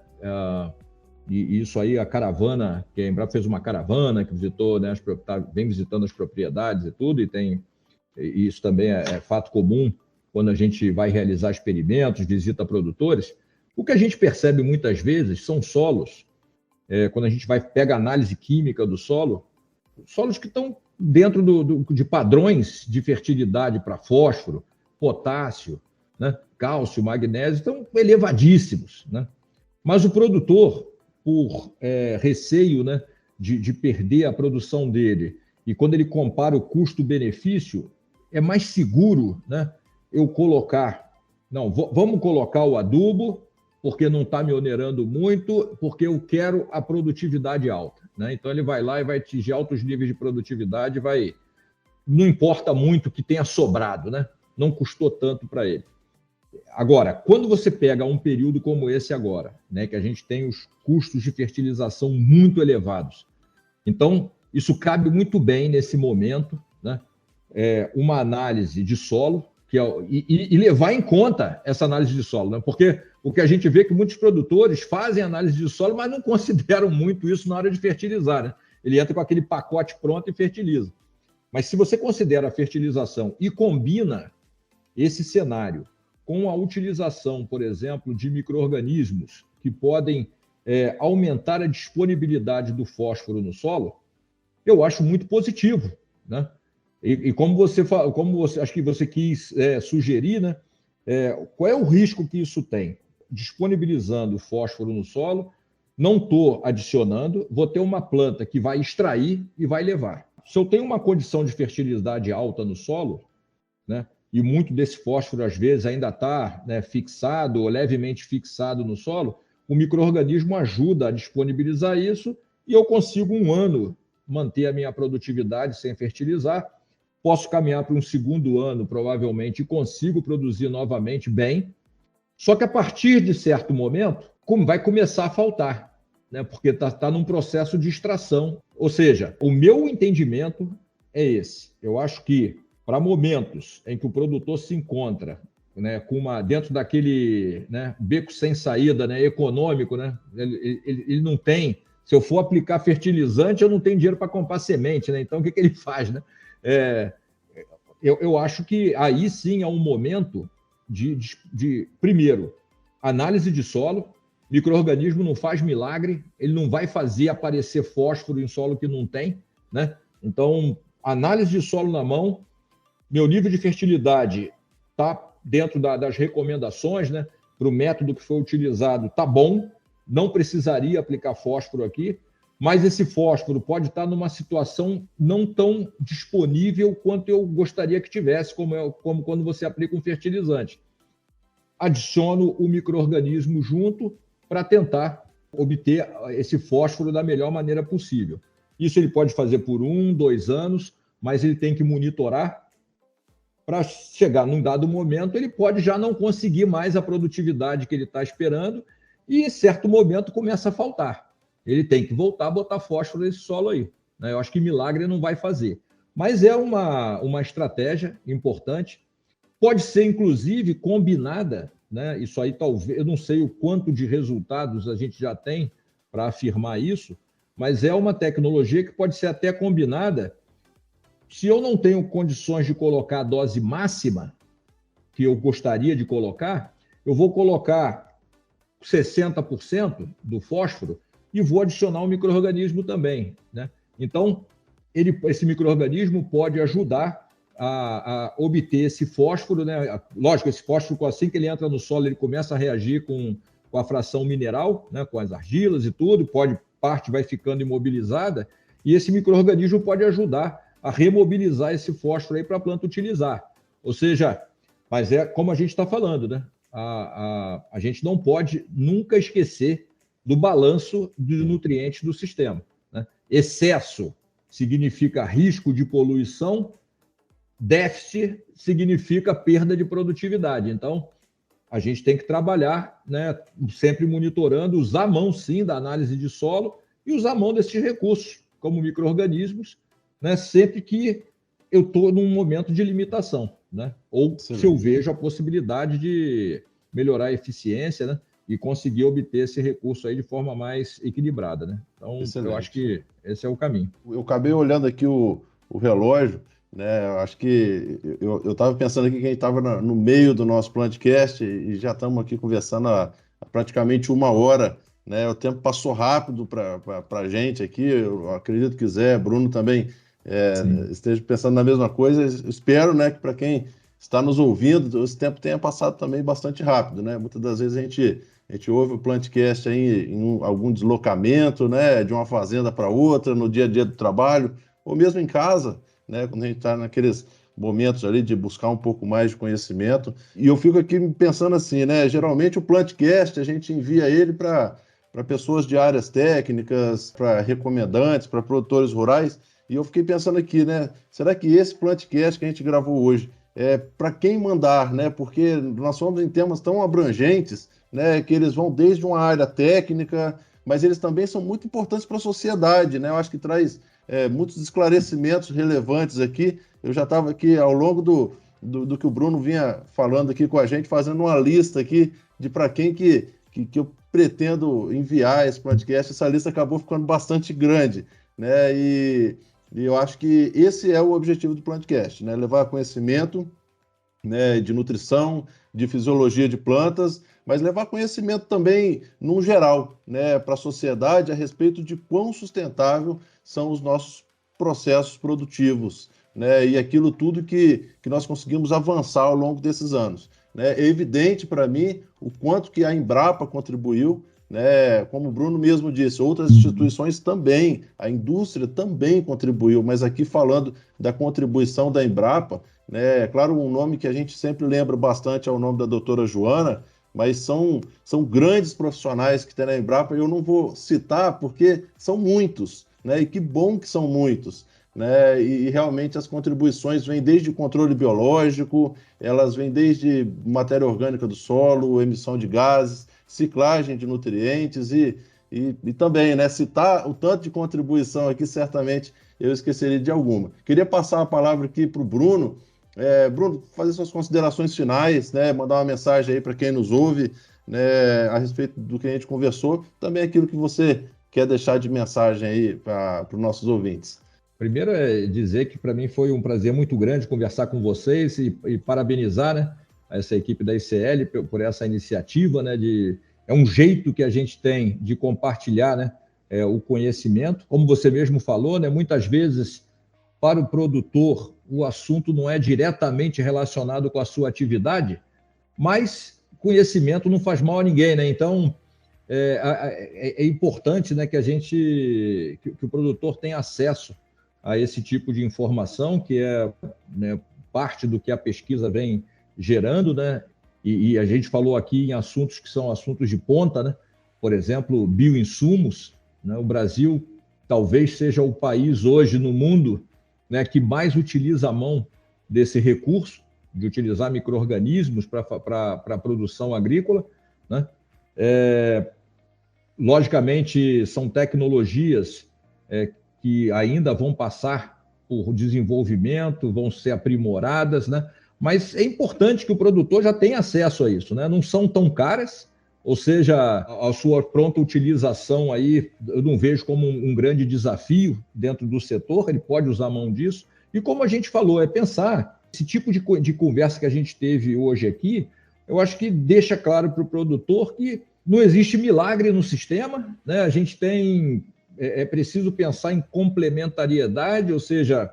e isso aí, a caravana, que a Embrapa fez uma caravana que visitou, né, vem visitando as propriedades e tudo, e isso também é fato comum quando a gente vai realizar experimentos, visita produtores. O que a gente percebe muitas vezes são solos, quando a gente pega a análise química do solo, solos que estão dentro de padrões de fertilidade para fósforo, potássio, né, cálcio, magnésio, estão elevadíssimos, né? Mas o produtor, por receio, né, de perder a produção dele, e quando ele compara o custo-benefício, é mais seguro, né, eu colocar... Não, vamos colocar o adubo, porque não está me onerando muito, porque eu quero a produtividade alta, né? Então ele vai lá e vai atingir altos níveis de produtividade, não importa muito o que tenha sobrado, né? Não custou tanto para ele. Agora, quando você pega um período como esse agora, né, que a gente tem os custos de fertilização muito elevados, então isso cabe muito bem nesse momento, né? Uma análise de solo, e levar em conta essa análise de solo, né? Porque o que a gente vê é que muitos produtores fazem análise de solo, mas não consideram muito isso na hora de fertilizar, né? Ele entra com aquele pacote pronto e fertiliza. Mas se você considera a fertilização e combina esse cenário com a utilização, por exemplo, de micro-organismos que podem aumentar a disponibilidade do fósforo no solo, eu acho muito positivo, né? E como você acho que você quis sugerir, né? Qual é o risco que isso tem? Disponibilizando fósforo no solo, não estou adicionando, vou ter uma planta que vai extrair e vai levar. Se eu tenho uma condição de fertilidade alta no solo, né, e muito desse fósforo, às vezes, ainda está, né, fixado ou levemente fixado no solo, o micro-organismo ajuda a disponibilizar isso e eu consigo 1 ano manter a minha produtividade sem fertilizar. Posso caminhar para um 2º ano, provavelmente, e consigo produzir novamente bem. Só que a partir de certo momento, vai começar a faltar, né? Porque está num processo de extração. Ou seja, o meu entendimento é esse. Eu acho que para momentos em que o produtor se encontra, né, dentro daquele, né, beco sem saída, né, econômico, né, ele não tem. Se eu for aplicar fertilizante, eu não tenho dinheiro para comprar semente, né? Então, o que ele faz, né? Eu acho que aí sim é um momento de primeiro, análise de solo. Micro-organismo não faz milagre, ele não vai fazer aparecer fósforo em solo que não tem, né? Então, análise de solo na mão, meu nível de fertilidade está dentro das recomendações, né? Para o método que foi utilizado, está bom, não precisaria aplicar fósforo aqui, mas esse fósforo pode estar numa situação não tão disponível quanto eu gostaria que tivesse, como quando você aplica um fertilizante. Adiciono o micro-organismo junto para tentar obter esse fósforo da melhor maneira possível. Isso ele pode fazer por 1, 2 anos, mas ele tem que monitorar para chegar num dado momento, ele pode já não conseguir mais a produtividade que ele está esperando e, em certo momento, começa a faltar. Ele tem que voltar a botar fósforo nesse solo aí, né? Eu acho que milagre não vai fazer. Mas é uma estratégia importante. Pode ser, inclusive, combinada, né? Isso aí talvez, eu não sei o quanto de resultados a gente já tem para afirmar isso, mas é uma tecnologia que pode ser até combinada. Se eu não tenho condições de colocar a dose máxima que eu gostaria de colocar, eu vou colocar 60% do fósforo e vou adicionar um micro-organismo também, né? Então, esse micro-organismo pode ajudar a obter esse fósforo, né? Lógico, esse fósforo, assim que ele entra no solo, ele começa a reagir com a fração mineral, né? Com as argilas e tudo, parte vai ficando imobilizada, e esse micro-organismo pode ajudar a remobilizar esse fósforo aí para a planta utilizar. Ou seja, mas é como a gente está falando, né? A gente não pode nunca esquecer do balanço de nutrientes do sistema, né? Excesso significa risco de poluição, déficit significa perda de produtividade. Então, a gente tem que trabalhar, né, sempre monitorando, usar a mão, sim, da análise de solo e usar a mão desses recursos, como micro-organismos, né, sempre que eu estou num momento de limitação, né? Ou sim, se eu vejo a possibilidade de melhorar a eficiência, né, e conseguir obter esse recurso aí de forma mais equilibrada, né? Então, excelente. Eu acho que esse é o caminho. Eu acabei olhando aqui o relógio, né? Eu acho que eu estava pensando aqui que a gente estava no meio do nosso podcast e já estamos aqui conversando há praticamente 1 hora, né? O tempo passou rápido para a gente aqui. Eu acredito que Zé, Bruno também esteja pensando na mesma coisa. Espero, né, que para quem está nos ouvindo, esse tempo tenha passado também bastante rápido, né? Muitas das vezes a gente ouve o Plantcast aí em algum deslocamento, né, de uma fazenda para outra, no dia a dia do trabalho, ou mesmo em casa, né, quando a gente está naqueles momentos ali de buscar um pouco mais de conhecimento. E eu fico aqui pensando assim, né, geralmente o Plantcast a gente envia ele para pessoas de áreas técnicas, para recomendantes, para produtores rurais, e eu fiquei pensando aqui, né, será que esse Plantcast que a gente gravou hoje é para quem mandar, né, porque nós somos em temas tão abrangentes, né, que eles vão desde uma área técnica, mas eles também são muito importantes para a sociedade, né? Eu acho que traz muitos esclarecimentos relevantes aqui. Eu já estava aqui ao longo do que o Bruno vinha falando aqui com a gente, fazendo uma lista aqui de para quem que eu pretendo enviar esse podcast. Essa lista acabou ficando bastante grande, né? E eu acho que esse é o objetivo do Plantcast, né? Levar conhecimento, né, de nutrição, de fisiologia de plantas, mas levar conhecimento também, no geral, né, para a sociedade a respeito de quão sustentável são os nossos processos produtivos, né, e aquilo tudo que nós conseguimos avançar ao longo desses anos, né? É evidente para mim o quanto que a Embrapa contribuiu, né, como o Bruno mesmo disse, outras instituições também, a indústria também contribuiu, mas aqui falando da contribuição da Embrapa, né, é claro, um nome que a gente sempre lembra bastante é o nome da doutora Joana, mas são grandes profissionais que tem na Embrapa, eu não vou citar porque são muitos, né? E que bom que são muitos, né? E realmente as contribuições vêm desde o controle biológico, elas vêm desde matéria orgânica do solo, emissão de gases, ciclagem de nutrientes e também, né, citar o tanto de contribuição aqui, certamente eu esqueceria de alguma. Queria passar a palavra aqui para o Bruno. Bruno, fazer suas considerações finais, né, mandar uma mensagem aí para quem nos ouve, né, a respeito do que a gente conversou, também aquilo que você quer deixar de mensagem aí para os nossos ouvintes. Primeiro é dizer que para mim foi um prazer muito grande conversar com vocês e parabenizar, né, essa equipe da ICL por essa iniciativa, né, é um jeito que a gente tem de compartilhar, né, o conhecimento. Como você mesmo falou, né, muitas vezes para o produtor o assunto não é diretamente relacionado com a sua atividade, mas conhecimento não faz mal a ninguém, né? Então é importante, né, que o produtor tenha acesso a esse tipo de informação, que é, né, parte do que a pesquisa vem gerando, né? E a gente falou aqui em assuntos que são assuntos de ponta, né? Por exemplo, bioinsumos, né? O Brasil talvez seja o país hoje no mundo, né, que mais utiliza a mão desse recurso, de utilizar micro-organismos para a produção agrícola, né? Logicamente, são tecnologias que ainda vão passar por desenvolvimento, vão ser aprimoradas, né? Mas é importante que o produtor já tenha acesso a isso, né? Não são tão caras, ou seja, a sua pronta utilização aí, eu não vejo como um grande desafio dentro do setor, ele pode usar a mão disso. E como a gente falou, é pensar, esse tipo de conversa que a gente teve hoje aqui, eu acho que deixa claro para o produtor que não existe milagre no sistema, né? A gente é preciso pensar em complementariedade, ou seja,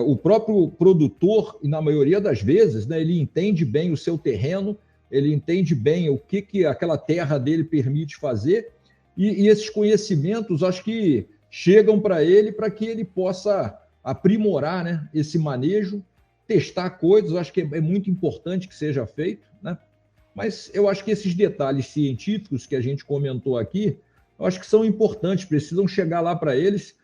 o próprio produtor, e na maioria das vezes, né, ele entende bem o seu terreno, ele entende bem o que aquela terra dele permite fazer, e esses conhecimentos, acho que chegam para ele para que ele possa aprimorar, né, esse manejo, testar coisas, acho que é muito importante que seja feito, né? Mas eu acho que esses detalhes científicos que a gente comentou aqui, eu acho que são importantes, precisam chegar lá para eles.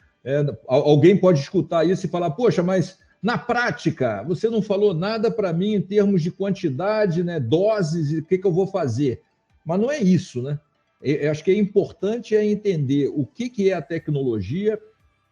Alguém pode escutar isso e falar, poxa, mas na prática, você não falou nada para mim em termos de quantidade, né, doses, e o que eu vou fazer. Mas não é isso, né? Eu acho que é importante entender o que é a tecnologia,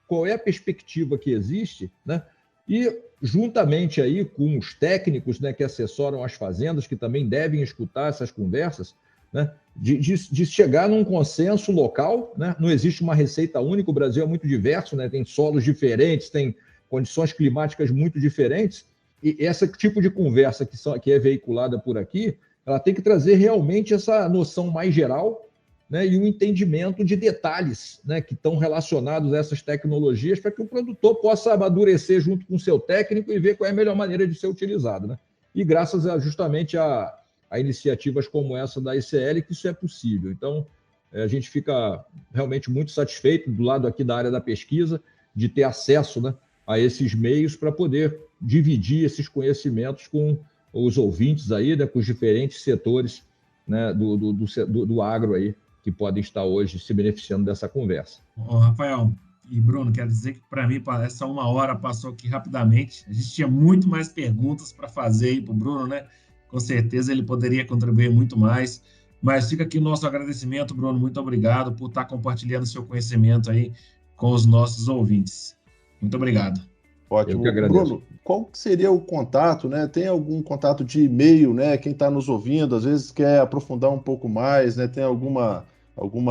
qual é a perspectiva que existe, né? E juntamente aí com os técnicos, né, que assessoram as fazendas, que também devem escutar essas conversas, né, de chegar num consenso local, né? Não existe uma receita única, o Brasil é muito diverso, né? Tem solos diferentes, tem condições climáticas muito diferentes, e esse tipo de conversa que é veiculada por aqui, ela tem que trazer realmente essa noção mais geral, né, e um entendimento de detalhes, né, que estão relacionados a essas tecnologias, para que o produtor possa amadurecer junto com o seu técnico e ver qual é a melhor maneira de ser utilizado, né? E graças justamente a iniciativas como essa da ICL, que isso é possível. Então, a gente fica realmente muito satisfeito, do lado aqui da área da pesquisa, de ter acesso, né, a esses meios para poder dividir esses conhecimentos com os ouvintes aí, né, com os diferentes setores, né, do agro aí, que podem estar hoje se beneficiando dessa conversa. Rafael e Bruno, quero dizer que para mim essa 1 hora passou aqui rapidamente. A gente tinha muito mais perguntas para fazer aí para o Bruno, né? Com certeza ele poderia contribuir muito mais. Mas fica aqui o nosso agradecimento, Bruno. Muito obrigado por estar compartilhando seu conhecimento aí com os nossos ouvintes. Muito obrigado. Ótimo. Bruno, qual seria o contato, né? Tem algum contato de e-mail, né? Quem está nos ouvindo, às vezes quer aprofundar um pouco mais, né? Tem alguma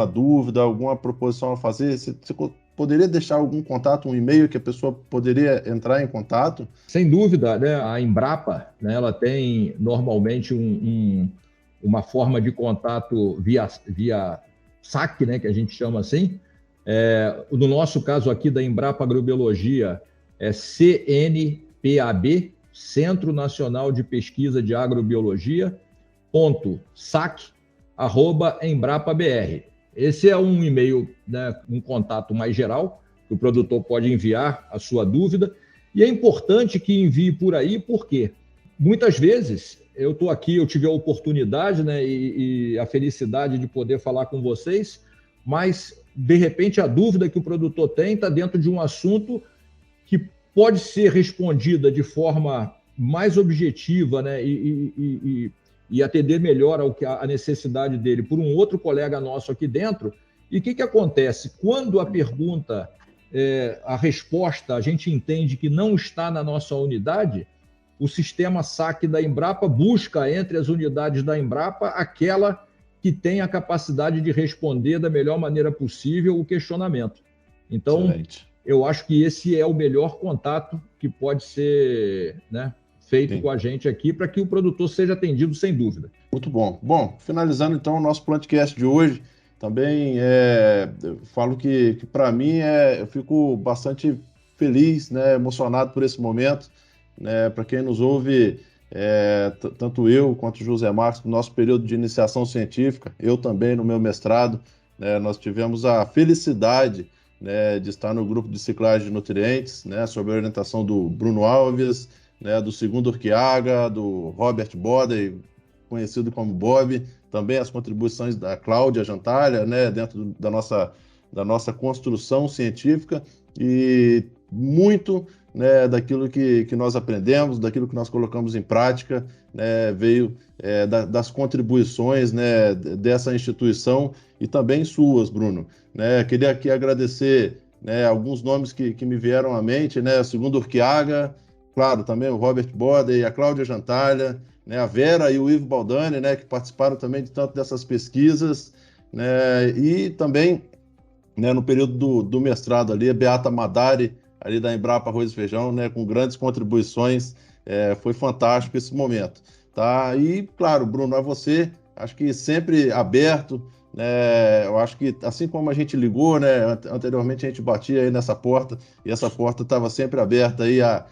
dúvida, alguma proposição a fazer? Você poderia deixar algum contato, um e-mail que a pessoa poderia entrar em contato? Sem dúvida, né? A Embrapa, né, ela tem normalmente uma forma de contato via SAC, né, que a gente chama assim. No nosso caso aqui da Embrapa Agrobiologia, é CNPAB, Centro Nacional de Pesquisa de Agrobiologia, .sac@embrapabr. Esse é um e-mail, né, um contato mais geral, que o produtor pode enviar a sua dúvida, e é importante que envie por aí, por quê? muitas vezes eu estou aqui, eu tive a oportunidade, né, e a felicidade de poder falar com vocês, mas, de repente, a dúvida que o produtor tem está dentro de um assunto que pode ser respondida de forma mais objetiva, né, e atender melhor à necessidade dele por um outro colega nosso aqui dentro. E o que acontece? Quando a pergunta, a resposta, a gente entende que não está na nossa unidade, o sistema SAC da Embrapa busca entre as unidades da Embrapa aquela que tem a capacidade de responder da melhor maneira possível o questionamento. Então, excelente. Eu acho que esse é o melhor contato que pode ser, né, feito Sim. com a gente aqui para que o produtor seja atendido sem dúvida. Muito bom. Bom, finalizando então o nosso Plantcast de hoje, também eu falo que para mim eu fico bastante feliz, né, emocionado por esse momento, né, para quem nos ouve, tanto eu quanto o José Marcos, no nosso período de iniciação científica, eu também no meu mestrado, né, nós tivemos a felicidade, né, de estar no grupo de ciclagem de nutrientes, né, sob a orientação do Bruno Alves, né, do segundo Urquiaga, do Robert Bodey, conhecido como Bob, também as contribuições da Cláudia Jantalha, né, dentro da nossa construção científica, e muito, né, daquilo que nós aprendemos, daquilo que nós colocamos em prática, né, veio das contribuições, né, dessa instituição e também suas, Bruno. Né, queria aqui agradecer, né, alguns nomes que me vieram à mente, né, o segundo Urquiaga, claro, também o Robert Bodey, a Cláudia Jantalha, né, a Vera e o Ivo Baldani, né, que participaram também de tanto dessas pesquisas, né, e também, né, no período do mestrado ali, a Beata Madari, ali da Embrapa Arroz e Feijão, né, com grandes contribuições, foi fantástico esse momento, tá? E, claro, Bruno, a você, acho que sempre aberto, né, eu acho que assim como a gente ligou, né, anteriormente a gente batia aí nessa porta, e essa porta estava sempre aberta aí a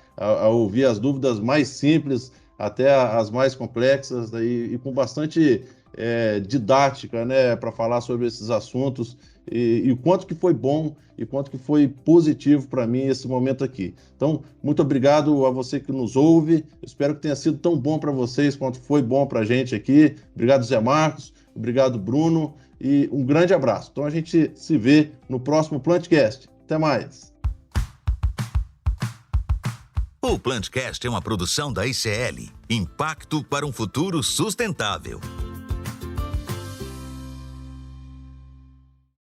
ouvir as dúvidas mais simples, até as mais complexas, e com bastante didática, né, para falar sobre esses assuntos, e o quanto que foi bom e quanto que foi positivo para mim esse momento aqui. Então, muito obrigado a você que nos ouve, espero que tenha sido tão bom para vocês quanto foi bom para a gente aqui. Obrigado, Zé Marcos, obrigado, Bruno, e um grande abraço. Então, a gente se vê no próximo Plantcast. Até mais! O Plantcast é uma produção da ICL, Impacto para um Futuro Sustentável.